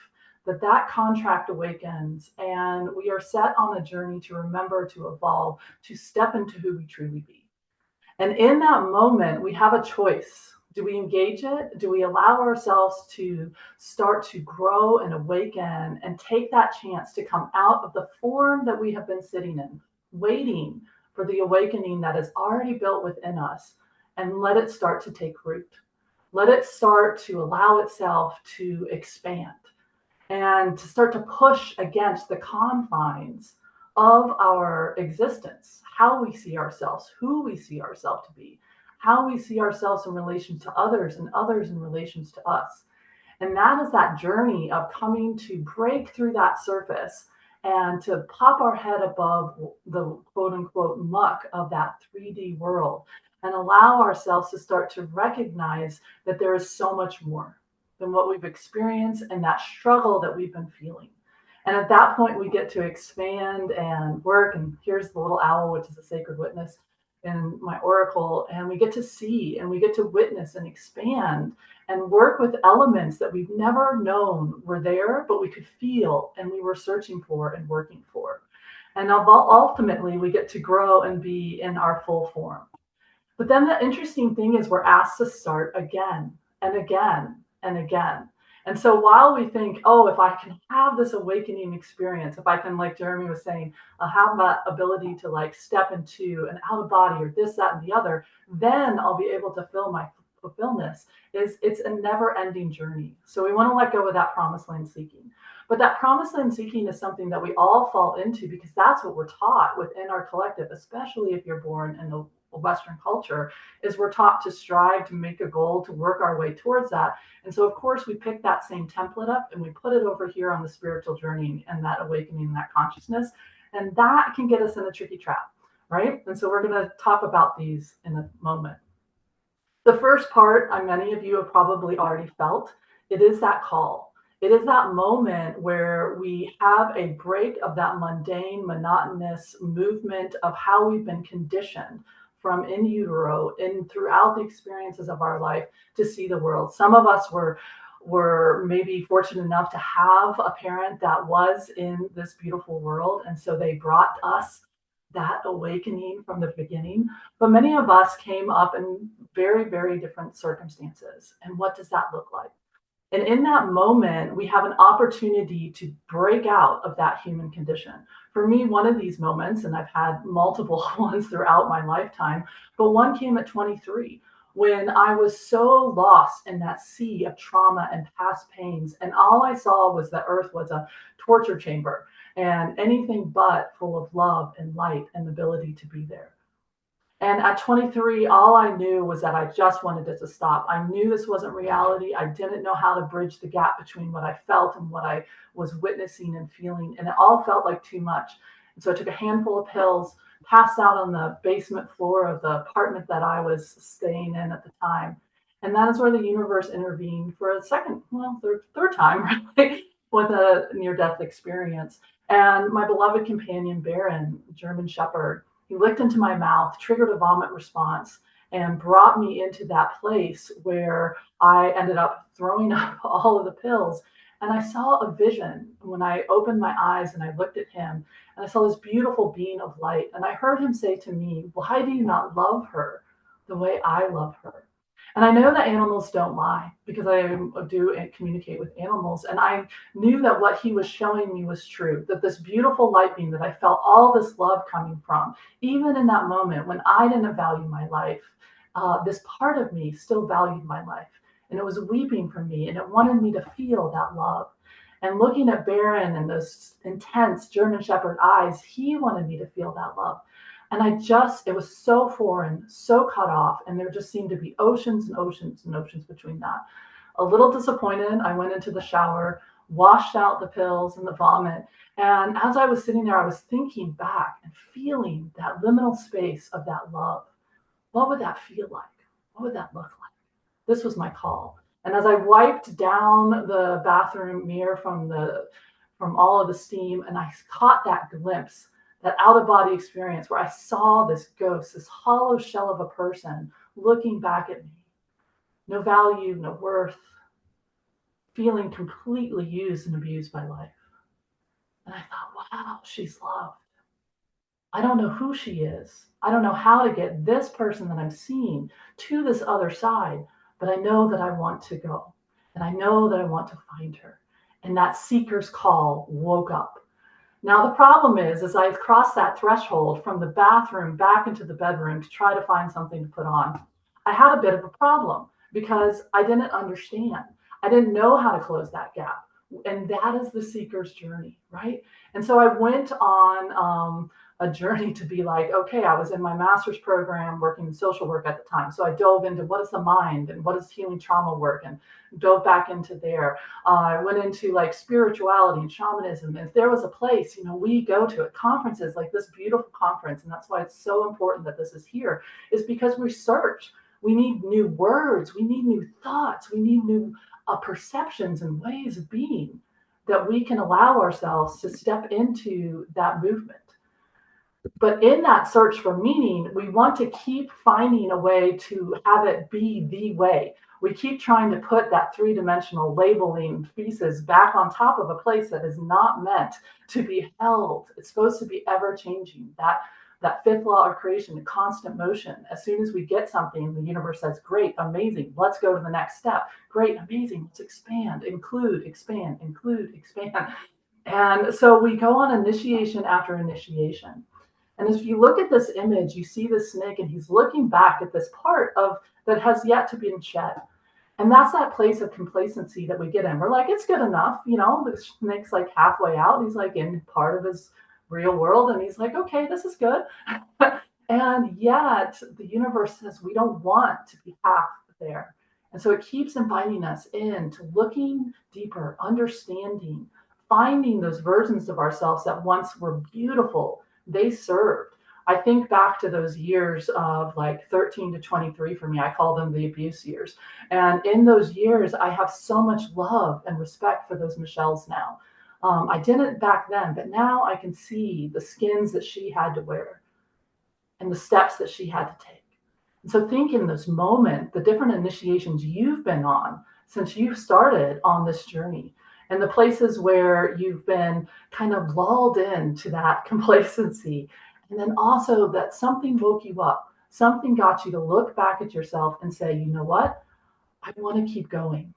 that contract awakens, and we are set on a journey to remember, to evolve, to step into who we truly be. And in that moment, we have a choice. Do we engage it? Do we allow ourselves to start to grow and awaken and take that chance to come out of the form that we have been sitting in, waiting for the awakening that is already built within us, and let it start to take root? Let it start to allow itself to expand and to start to push against the confines of our existence, how we see ourselves, who we see ourselves to be, how we see ourselves in relation to others and others in relations to us. And that is that journey of coming to break through that surface and to pop our head above the quote unquote muck of that 3D world and allow ourselves to start to recognize that there is so much more than what we've experienced and that struggle that we've been feeling. And at that point, we get to expand and work. And here's the little owl, which is a sacred witness in my oracle. And we get to see and we get to witness and expand and work with elements that we've never known were there, but we could feel and we were searching for and working for. And ultimately, we get to grow and be in our full form. But then the interesting thing is we're asked to start again and again and again. And so while we think, oh, if I can have this awakening experience, if I can, like Jeremy was saying, have that ability to like step into an out of body or this, that, and the other, then I'll be able to fill my fulfillment. It's a never ending journey. So we want to let go of that promised land seeking. But that promised land seeking is something that we all fall into because that's what we're taught within our collective, especially if you're born in the Western culture, is we're taught to strive to make a goal, to work our way towards that. And so, of course, we pick that same template up and we put it over here on the spiritual journey and that awakening, that consciousness. And that can get us in a tricky trap, right? And so we're going to talk about these in a moment. The first part, many of you have probably already felt, it is that call. It is that moment where we have a break of that mundane, monotonous movement of how we've been conditioned from in utero and throughout the experiences of our life to see the world. Some of us were maybe fortunate enough to have a parent that was in this beautiful world. And so they brought us that awakening from the beginning. But many of us came up in very, very different circumstances. And what does that look like? And in that moment, we have an opportunity to break out of that human condition. For me, one of these moments, and I've had multiple ones throughout my lifetime, but one came at 23 when I was so lost in that sea of trauma and past pains. And all I saw was that Earth was a torture chamber and anything but full of love and light and the ability to be there. And at 23, all I knew was that I just wanted it to stop. I knew this wasn't reality. I didn't know how to bridge the gap between what I felt and what I was witnessing and feeling. And it all felt like too much. And so I took a handful of pills, passed out on the basement floor of the apartment that I was staying in at the time. And that is where the universe intervened for a third time, really, with a near-death experience. And my beloved companion, Baron, German Shepherd, he licked into my mouth, triggered a vomit response, and brought me into that place where I ended up throwing up all of the pills. And I saw a vision when I opened my eyes and I looked at him, and I saw this beautiful being of light. And I heard him say to me, "Why do you not love her the way I love her?" And I know that animals don't lie because I do communicate with animals. And I knew that what he was showing me was true, that this beautiful light being that I felt all this love coming from, even in that moment when I didn't value my life, this part of me still valued my life. And it was weeping for me and it wanted me to feel that love. And looking at Baron and those intense German Shepherd eyes, he wanted me to feel that love. And it was so foreign, so cut off. And there just seemed to be oceans and oceans and oceans between that. A little disappointed, I went into the shower, washed out the pills and the vomit. And as I was sitting there, I was thinking back and feeling that liminal space of that love. What would that feel like? What would that look like? This was my call. And as I wiped down the bathroom mirror from all of the steam, and I caught that glimpse, that out-of-body experience where I saw this ghost, this hollow shell of a person looking back at me. No value, no worth, feeling completely used and abused by life. And I thought, wow, she's loved. I don't know who she is. I don't know how to get this person that I'm seeing to this other side, but I know that I want to go. And I know that I want to find her. And that seeker's call woke up. Now, the problem is, as I crossed that threshold from the bathroom back into the bedroom to try to find something to put on, I had a bit of a problem because I didn't understand. I didn't know how to close that gap. And that is the seeker's journey, right? And so I went on a journey to be like, okay, I was in my master's program working in social work at the time. So I dove into what is the mind and what is healing trauma work, and dove back into there. I went into like spirituality and shamanism. And if there was a place, we go to at conferences like this beautiful conference, and that's why it's so important that this is here, is because we search. We need new words. We need new thoughts. We need new perceptions and ways of being that we can allow ourselves to step into that movement. But in that search for meaning, we want to keep finding a way to have it be the way. We keep trying to put that three-dimensional labeling pieces back on top of a place that is not meant to be held. It's supposed to be ever-changing. That fifth law of creation, the constant motion. As soon as we get something, the universe says, great, amazing, let's go to the next step. Great, amazing, let's expand, include, expand, include, expand. And so we go on initiation after initiation. And if you look at this image, you see the snake, and he's looking back at this part of that has yet to be shed. And that's that place of complacency that we get in. We're like, it's good enough. The snake's like halfway out. He's like in part of his real world. And he's like, okay, this is good. And yet the universe says we don't want to be half there. And so it keeps inviting us into looking deeper, understanding, finding those versions of ourselves that once were beautiful. They served. I think back to those years of like 13 to 23 for me. I call them the abuse years. And in those years, I have so much love and respect for those Michelles now. I didn't back then, but now I can see the skins that she had to wear and the steps that she had to take. And so think in this moment, the different initiations you've been on since you've started on this journey, and the places where you've been kind of lulled into that complacency. And then also that something woke you up, something got you to look back at yourself and say, you know what? I want to keep going.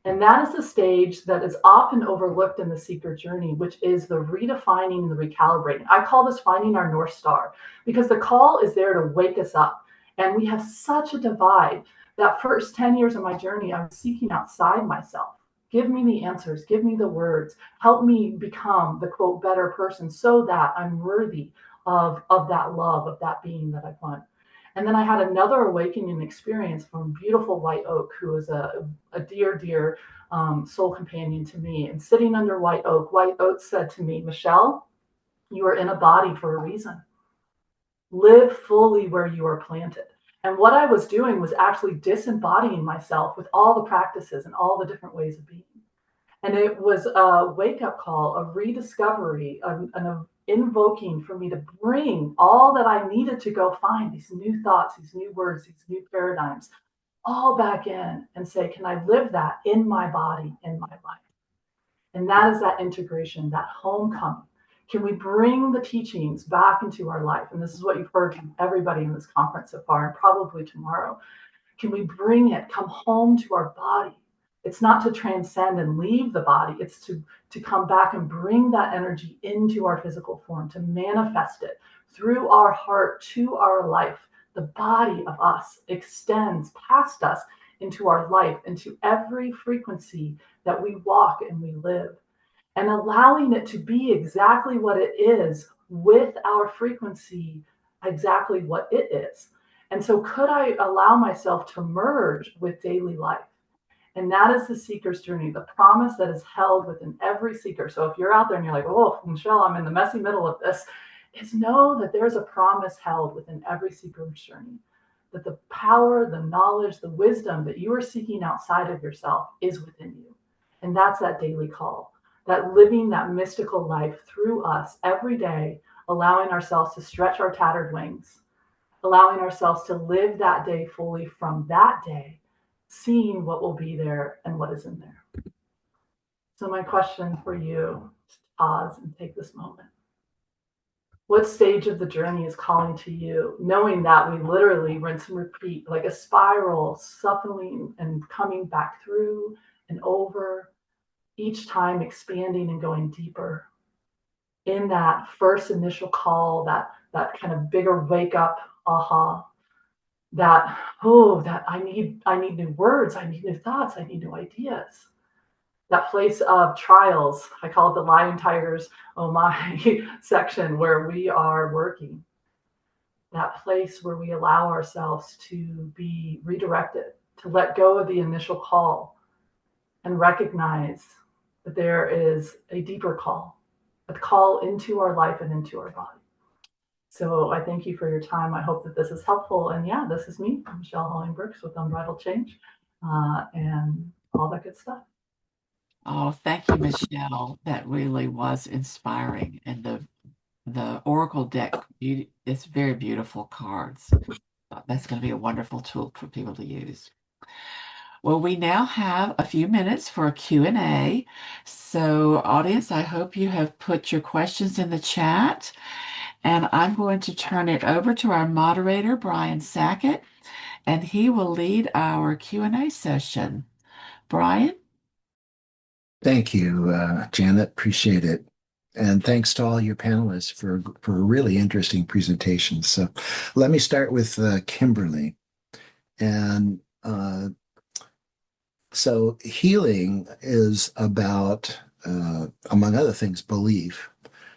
And that is the stage that is often overlooked in the seeker journey, which is the redefining and the recalibrating. I call this finding our North Star, because the call is there to wake us up. And we have such a divide. That first 10 years of my journey, I was seeking outside myself. Give me the answers, give me the words, help me become the quote better person so that I'm worthy of that love, of that being that I want. And then I had another awakening experience from beautiful White Oak, who is a dear, dear soul companion to me. And sitting under White Oak said to me, Michelle, you are in a body for a reason. Live fully where you are planted. And what I was doing was actually disembodying myself with all the practices and all the different ways of being. And it was a wake-up call, a rediscovery, an invoking for me to bring all that I needed to go find, these new thoughts, these new words, these new paradigms, all back in and say, can I live that in my body, in my life? And that is that integration, that homecoming. Can we bring the teachings back into our life? And this is what you've heard from everybody in this conference so far, and probably tomorrow. Can we bring it, come home to our body? It's not to transcend and leave the body. It's to come back and bring that energy into our physical form, to manifest it through our heart to our life. The body of us extends past us into our life, into every frequency that we walk and we live. And allowing it to be exactly what it is with our frequency, exactly what it is. And so could I allow myself to merge with daily life? And that is the seeker's journey, the promise that is held within every seeker. So if you're out there and you're like, oh, Michelle, I'm in the messy middle of this, is know that there's a promise held within every seeker's journey, that the power, the knowledge, the wisdom that you are seeking outside of yourself is within you. And that's that daily call, that living that mystical life through us every day, allowing ourselves to stretch our tattered wings, allowing ourselves to live that day fully from that day, seeing what will be there and what is in there. So my question for you, is to pause and take this moment. What stage of the journey is calling to you? Knowing that we literally rinse and repeat like a spiral, suffering and coming back through and over, each time expanding and going deeper. In that first initial call, that kind of bigger wake up, aha, that that I need new words, I need new thoughts, I need new ideas. That place of trials, I call it the lion tigers oh my section, where we are working. That place where we allow ourselves to be redirected, to let go of the initial call and recognize that there is a deeper call, a call into our life and into our body. So I thank you for your time. I hope that this is helpful. And yeah, this is me, Michelle Holling-Brooks with Unbridled Change, and all that good stuff. Oh, thank you, Michelle. That really was inspiring. And the Oracle deck, it's very beautiful cards. That's going to be a wonderful tool for people to use. Well, we now have a few minutes for a Q&A. So, audience, I hope you have put your questions in the chat. And I'm going to turn it over to our moderator, Brian Sackett, and he will lead our Q&A session. Brian? Thank you, Janet. Appreciate it. And thanks to all your panelists for really interesting presentations. So let me start with Kimberly. And so healing is about, among other things, belief.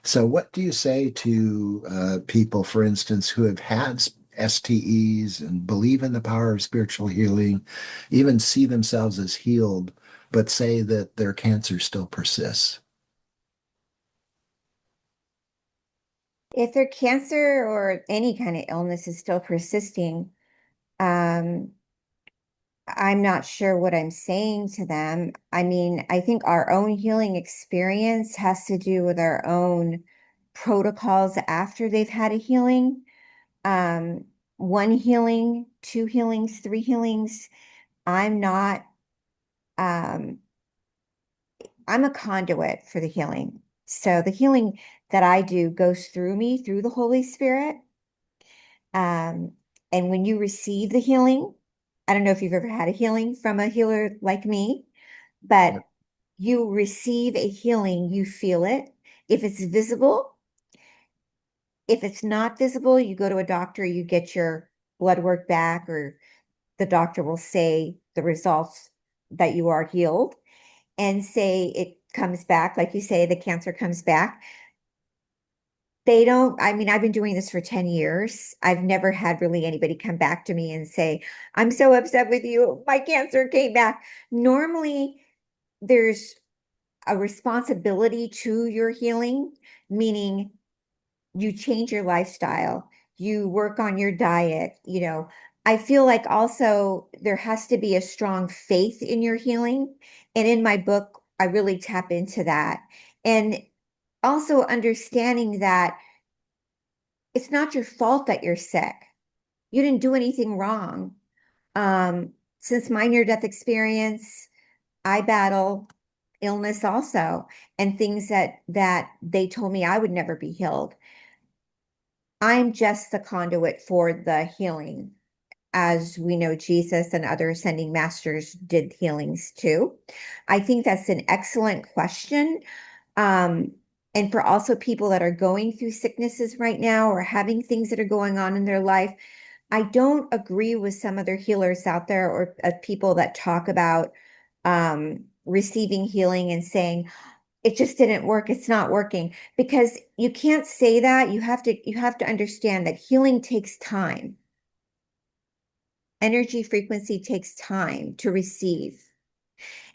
So what do you say to people, for instance, who have had STEs and believe in the power of spiritual healing, even see themselves as healed, but say that their cancer still persists? If their cancer or any kind of illness is still persisting, I'm not sure what I'm saying to them. I mean, I think our own healing experience has to do with our own protocols after they've had a healing. One healing, two healings, three healings. I'm not, I'm a conduit for the healing. So the healing that I do goes through me, through the Holy Spirit. And when you receive the healing, I don't know if you've ever had a healing from a healer like me, but you receive a healing, you feel it. If it's visible, if it's not visible, you go to a doctor, you get your blood work back, or the doctor will say the results that you are healed, and say it comes back, like you say, the cancer comes back. They don't, I mean, I've been doing this for 10 years. I've never had really anybody come back to me and say, I'm so upset with you. My cancer came back. Normally, there's a responsibility to your healing, meaning you change your lifestyle, you work on your diet. I feel like also there has to be a strong faith in your healing. And in my book, I really tap into that. And also understanding that it's not your fault that you're sick. You didn't do anything wrong. Since my near-death experience, I battle illness also, and things that they told me I would never be healed. I'm just the conduit for the healing. As we know, Jesus and other ascending masters did healings too. I think that's an excellent question. And for also people that are going through sicknesses right now or having things that are going on in their life, I don't agree with some other healers out there, or people that talk about receiving healing and saying it just didn't work, it's not working, because you can't say that. You have to understand that healing takes time. Energy frequency takes time to receive.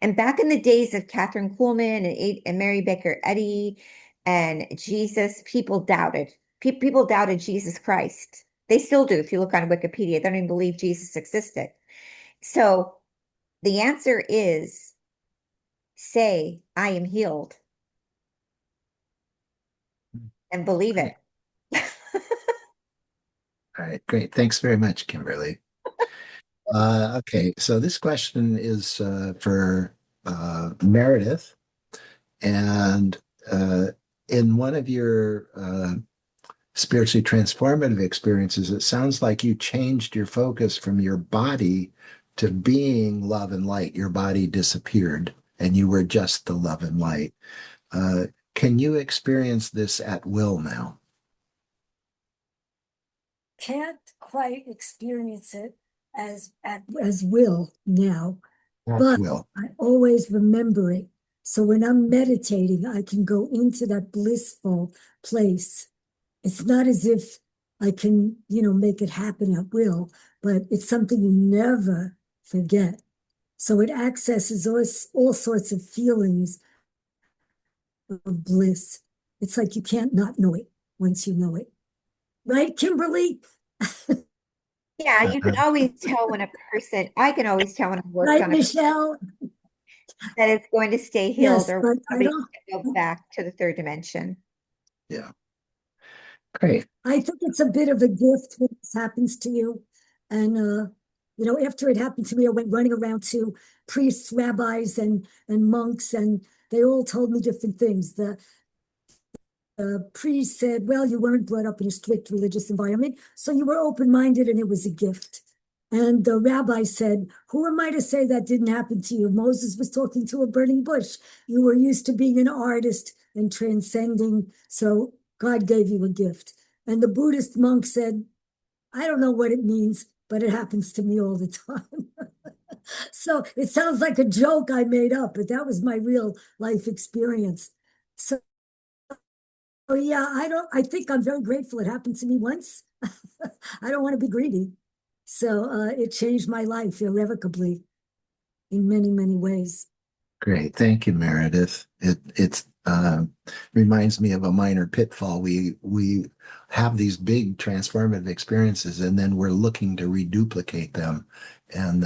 And back in the days of Catherine Kuhlman and Mary Baker Eddy and Jesus, people doubted. People doubted Jesus Christ. They still do. If you look on Wikipedia, they don't even believe Jesus existed. So the answer is, say, I am healed, and believe it. All right, great. Thanks very much, Kimberly. Okay, so this question is for Meredith. And in one of your spiritually transformative experiences, it sounds like you changed your focus from your body to being love and light. Your body disappeared and you were just the love and light. Uh, can you experience this at will now? Can't quite experience it as will now, At but will. I always remember it. So when I'm meditating, I can go into that blissful place. It's not as if I can, make it happen at will, but it's something you never forget. So it accesses all sorts of feelings of bliss. It's like you can't not know it once you know it. Right, Kimberly? Yeah, you can Uh, always tell when I can always tell when I've worked Right, on it Michelle? that it's going to stay healed Yes, or but I somebody's don't. going to go back to the third dimension. yeah. Great. I think it's a bit of a gift when this happens to you. And, after it happened to me, I went running around to priests, rabbis, and monks, and they all told me different things. The priest said, well, you weren't brought up in a strict religious environment, so you were open-minded and it was a gift. And the rabbi said, who am I to say that didn't happen to you? Moses was talking to a burning bush. You were used to being an artist and transcending, so God gave you a gift. And the Buddhist monk said, I don't know what it means, but it happens to me all the time. So it sounds like a joke I made up, but that was my real life experience. So yeah, I think I'm very grateful it happened to me once. I don't want to be greedy. So it changed my life irrevocably in many, many ways. Great. Thank you, Meredith. It's reminds me of a minor pitfall. We have these big transformative experiences and then we're looking to reduplicate them. And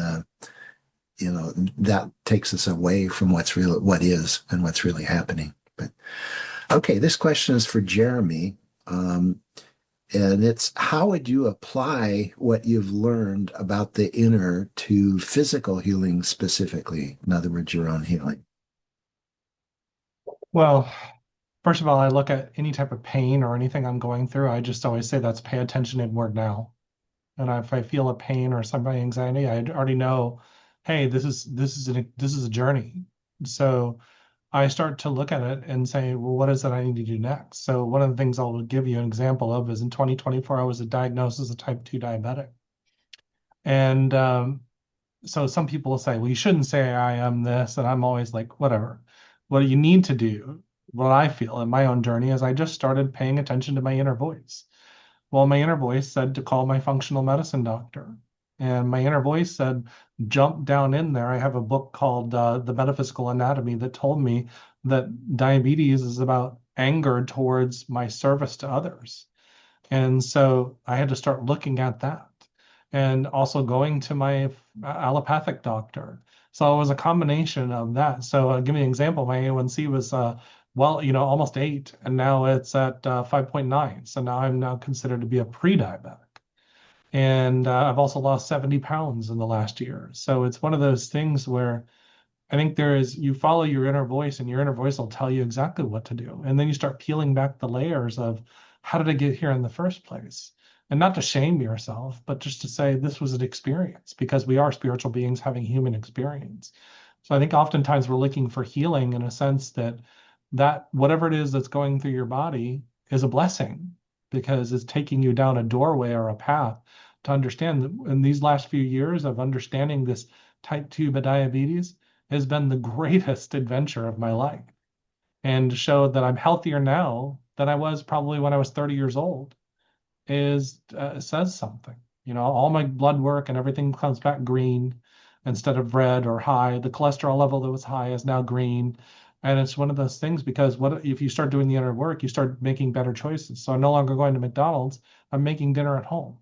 that takes us away from what is and what's really happening. But okay, this question is for Jeremy. And it's how would you apply what you've learned about the inner to physical healing specifically? In other words, your own healing. Well, first of all, I look at any type of pain or anything I'm going through. I just always say that's pay attention inward now. And if I feel a pain or some anxiety, I already know, hey, this is a journey. So I start to look at it and say, well, what is it I need to do next? So one of the things I'll give you an example of is in 2024, I was diagnosed as a type 2 diabetic. And so some people will say, well, you shouldn't say I am this. And I'm always like, whatever. What you need to do, what I feel in my own journey is I just started paying attention to my inner voice. Well, my inner voice said to call my functional medicine doctor. And my inner voice said, jump down in there. I have a book called The Metaphysical Anatomy that told me that diabetes is about anger towards my service to others. And so I had to start looking at that and also going to my allopathic doctor. So it was a combination of that. So give me an example. My A1C was almost 8, and now it's at 5.9. So now I'm now considered to be a pre-diabetic. And I've also lost 70 pounds in the last year. So it's one of those things where I think you follow your inner voice and your inner voice will tell you exactly what to do. And then you start peeling back the layers of how did I get here in the first place? And not to shame yourself, but just to say this was an experience because we are spiritual beings having human experience. So I think oftentimes we're looking for healing in a sense that whatever it is that's going through your body is a blessing because it's taking you down a doorway or a path to understand that in these last few years of understanding this type 2 diabetes has been the greatest adventure of my life and to show that I'm healthier now than I was probably when I was 30 years old says something. All my blood work and everything comes back green instead of red or high. The cholesterol level that was high is now green. And it's one of those things because what if you start doing the inner work, you start making better choices. So I'm no longer going to McDonald's. I'm making dinner at home.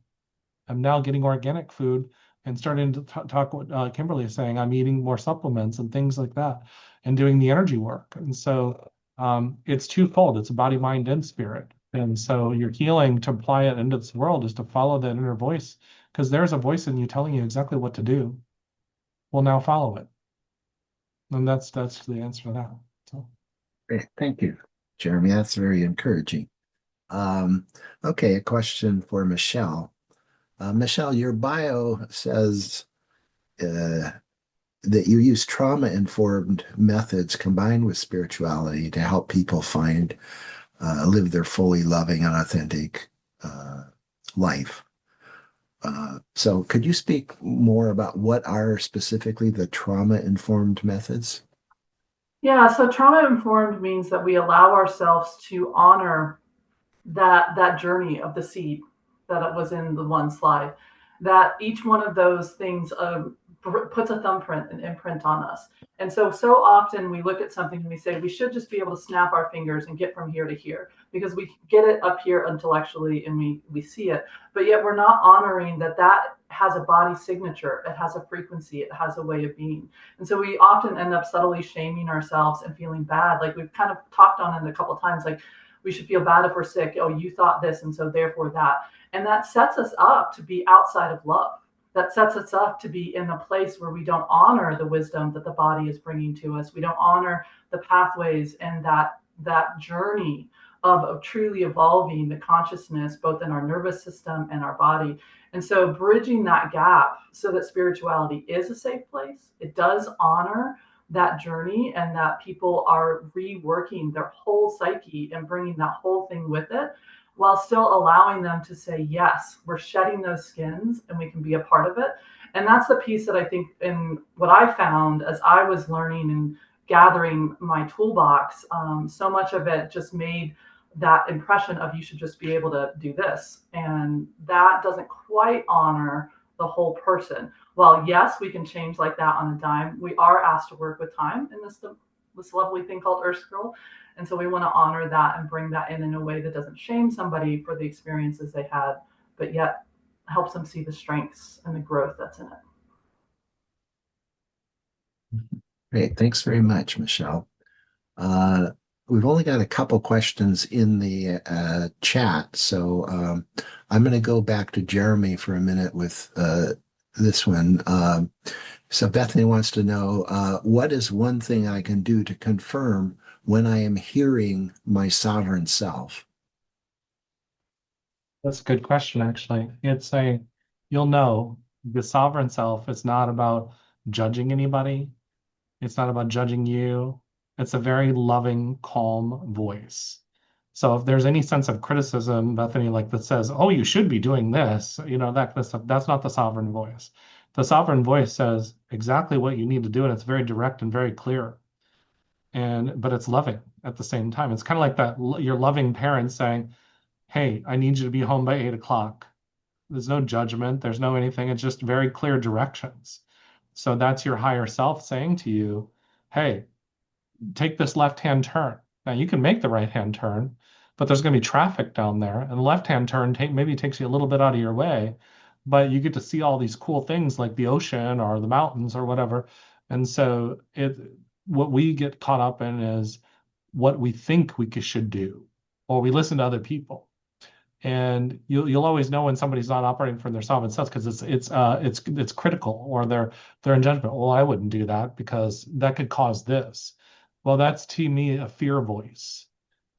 I'm now getting organic food and starting to talk what Kimberly is saying. I'm eating more supplements and things like that and doing the energy work. And so it's twofold. It's body, mind, and spirit. And so your healing to apply it into this world is to follow that inner voice because there's a voice in you telling you exactly what to do. Well, now follow it. And that's the answer to that. So. Great. Thank you, Jeremy. That's very encouraging. Um, okay, a question for Michelle. Michelle, your bio says uh, that you use trauma-informed methods combined with spirituality to help people find, live their fully loving and authentic life. So could you speak more about what are specifically the trauma-informed methods? Yeah, so trauma informed means that we allow ourselves to honor that journey of the seed that it was in the one slide, that each one of those things puts a thumbprint, an imprint on us. And so often we look at something and we say we should just be able to snap our fingers and get from here to here because we get it up here intellectually and we see it, but yet we're not honoring that has a body signature, it has a frequency, it has a way of being. And so we often end up subtly shaming ourselves and feeling bad, like we've kind of talked on it a couple of times, like we should feel bad if we're sick. Oh, you thought this, and so therefore that. And that sets us up to be outside of love. That sets us up to be in a place where we don't honor the wisdom that the body is bringing to us. We don't honor the pathways and that journey of truly evolving the consciousness, both in our nervous system and our body. And so bridging that gap so that spirituality is a safe place. It does honor that journey and that people are reworking their whole psyche and bringing that whole thing with it while still allowing them to say, yes, we're shedding those skins and we can be a part of it. And that's the piece that I think in what I found as I was learning and gathering my toolbox, so much of it just made that impression of you should just be able to do this. And that doesn't quite honor the whole person. While yes, we can change like that on a dime, we are asked to work with time in this lovely thing called Earth Scroll. And so we want to honor that and bring that in a way that doesn't shame somebody for the experiences they had, but yet helps them see the strengths and the growth that's in it. Great. Thanks very much, Michelle. Uh, we've only got a couple questions in the chat, so I'm going to go back to Jeremy for a minute with this one. So Bethany wants to know, what is one thing I can do to confirm when I am hearing my sovereign self? That's a good question, actually. You'll know the sovereign self is not about judging anybody. It's not about judging you. It's a very loving, calm voice. So if there's any sense of criticism, Bethany, like that says, oh, you should be doing this, that kind of stuff, that's not the sovereign voice. The sovereign voice says exactly what you need to do, and it's very direct and very clear. But it's loving at the same time. It's kind of like that your loving parents saying, hey, I need you to be home by 8 o'clock. There's no judgment, there's no anything, it's just very clear directions. So that's your higher self saying to you, hey, take this left-hand turn. Now you can make the right-hand turn, but there's going to be traffic down there, and the left-hand turn maybe takes you a little bit out of your way, but you get to see all these cool things like the ocean or the mountains or whatever. And so what we get caught up in is what we think we should do, or we listen to other people. And you'll always know when somebody's not operating from their sovereign self because it's critical, or they're in judgment. Well, I wouldn't do that because that could cause this. Well, that's to me a fear voice.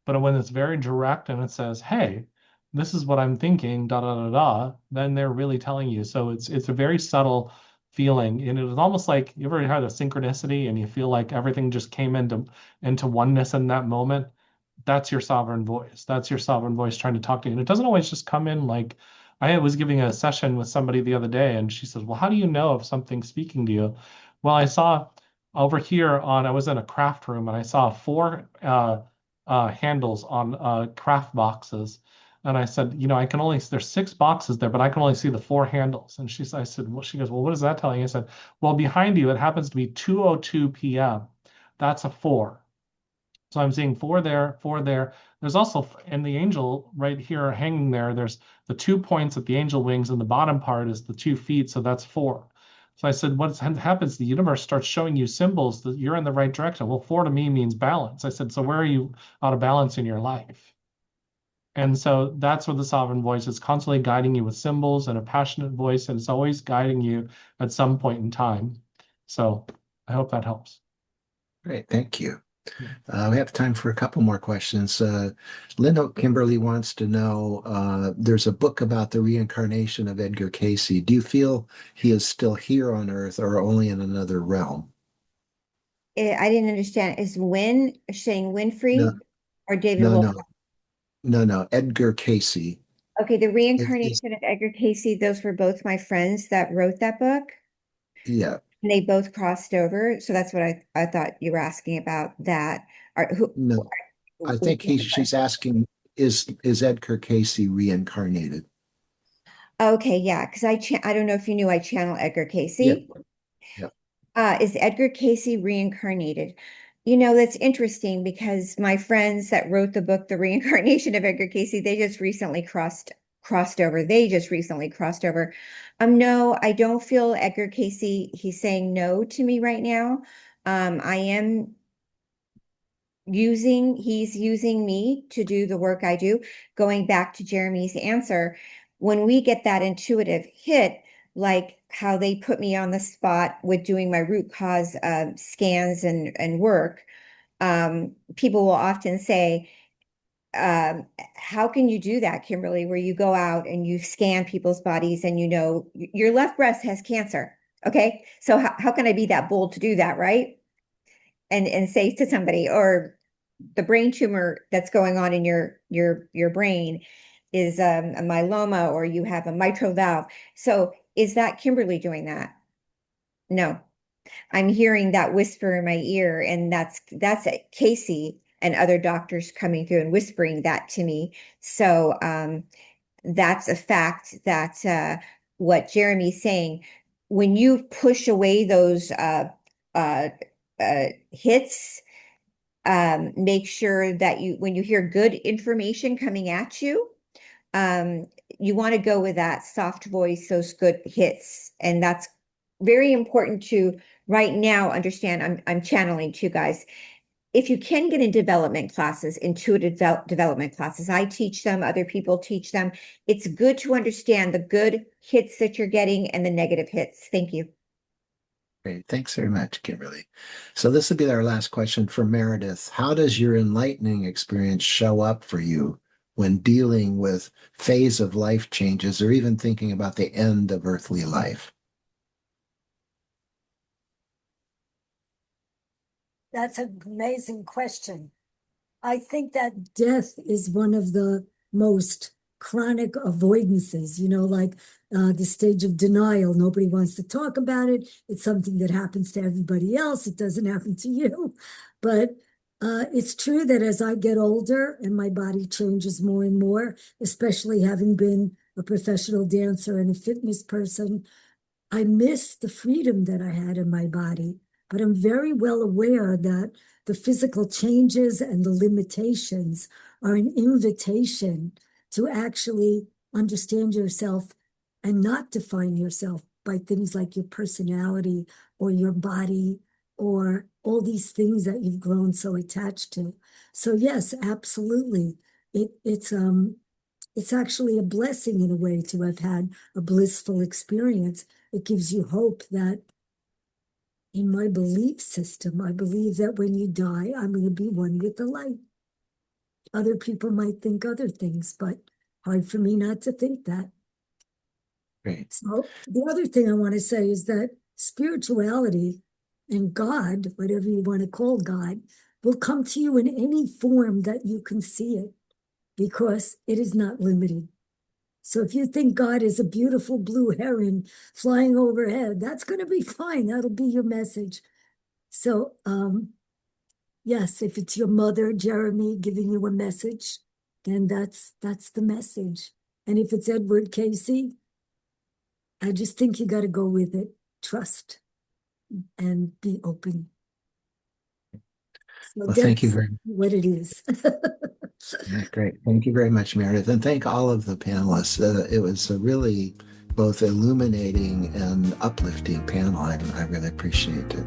But when it's very direct and it says, hey, this is what I'm thinking, da da da da, then they're really telling you. So it's a very subtle feeling. And it's almost like you ever had a synchronicity and you feel like everything just came into oneness in that moment. That's your sovereign voice. That's your sovereign voice trying to talk to you. And it doesn't always just come in like I was giving a session with somebody the other day, and she says, well, how do you know if something's speaking to you? Well, I saw over here I was in a craft room and I saw four handles on craft boxes. And I said, there's 6 boxes there, but I can only see the 4 handles. And I said, well, she goes, well, what is that telling you? I said, well, behind you, it happens to be 2:02 p.m. That's a 4. So I'm seeing 4 there, 4 there. There's also in the angel right here hanging there, there's the 2 points at the angel wings, and the bottom part is the 2 feet. So that's 4. So I said, what happens? The universe starts showing you symbols that you're in the right direction. Well, 4 to me means balance. I said, so where are you out of balance in your life? And so that's where the sovereign voice is constantly guiding you with symbols and a passionate voice, and it's always guiding you at some point in time. So I hope that helps. Great, thank you. We have time for a couple more questions. Linda Kimberly wants to know, there's a book about the reincarnation of Edgar Casey. Do you feel he is still here on Earth or only in another realm? I didn't understand. Is saying No, Winfrey or David no, Wolf? no, no. Edgar Casey. Okay, the It's, reincarnation of Edgar Casey, those were both my friends that wrote that book. yeah, And they both crossed over. So that's what I thought you were asking about that. no. I think she's asking, is Edgar Casey reincarnated? Okay, yeah, because I don't know if you knew I channel Edgar Yeah, Casey. yeah. Is Edgar Casey reincarnated? That's interesting because my friends that wrote the book, The Reincarnation of Edgar Casey, they just recently crossed over. They just recently crossed over. No, I don't feel Edgar Casey, he's saying no to me right now. I am he's using me to do the work I do. Going back to Jeremy's answer, when we get that intuitive hit, like how they put me on the spot with doing my root cause scans and work, people will often say, how can you do that, Kimberly, where you go out and you scan people's bodies and your left breast has cancer? Okay, so how can I be that bold to do that, right? And say to somebody, or the brain tumor that's going on in your brain is a myeloma, or you have a mitral valve. So is that Kimberly doing that? No, I'm hearing that whisper in my ear, and that's Casey and other doctors coming through and whispering that to me. So that's a fact that what Jeremy's saying, when you push away those uh, hits, make sure that when you hear good information coming at you, um, you want to go with that soft voice, those good hits. And that's very important to right now understand. I'm channeling to you guys. If you can get in development classes, intuitive development classes, I teach them, other people teach them. It's good to understand the good hits that you're getting and the negative hits. Thank you. Great. Thanks very much, Kimberly. So this will be our last question for Meredith. How does your enlightening experience show up for you when dealing with phase of life changes or even thinking about the end of earthly life? That's an amazing question. I think that death is one of the most chronic avoidances, like the stage of denial. Nobody wants to talk about it. It's something that happens to everybody else. It doesn't happen to you. But it's true that as I get older and my body changes more and more, especially having been a professional dancer and a fitness person, I miss the freedom that I had in my body. But I'm very well aware that the physical changes and the limitations are an invitation to actually understand yourself and not define yourself by things like your personality or your body or all these things that you've grown so attached to. So yes, absolutely. It's actually a blessing in a way to have had a blissful experience. It gives you hope that in my belief system, I believe that when you die, I'm going to be one with the light. Other people might think other things, but hard for me not to think that. Great. So the other thing I want to say is that spirituality and God, whatever you want to call God, will come to you in any form that you can see it, because it is not limited. So if you think God is a beautiful blue heron flying overhead, that's going to be fine. That'll be your message. So, yes, if it's your mother, Jeremy, giving you a message, then that's the message. And if it's Edward Casey, I just think you got to go with it. Trust and be open. So Well, thank you that's very what it is. much. Great. Thank you very much, Meredith. And thank all of the panelists. It was a really both illuminating and uplifting panel. I really appreciate it.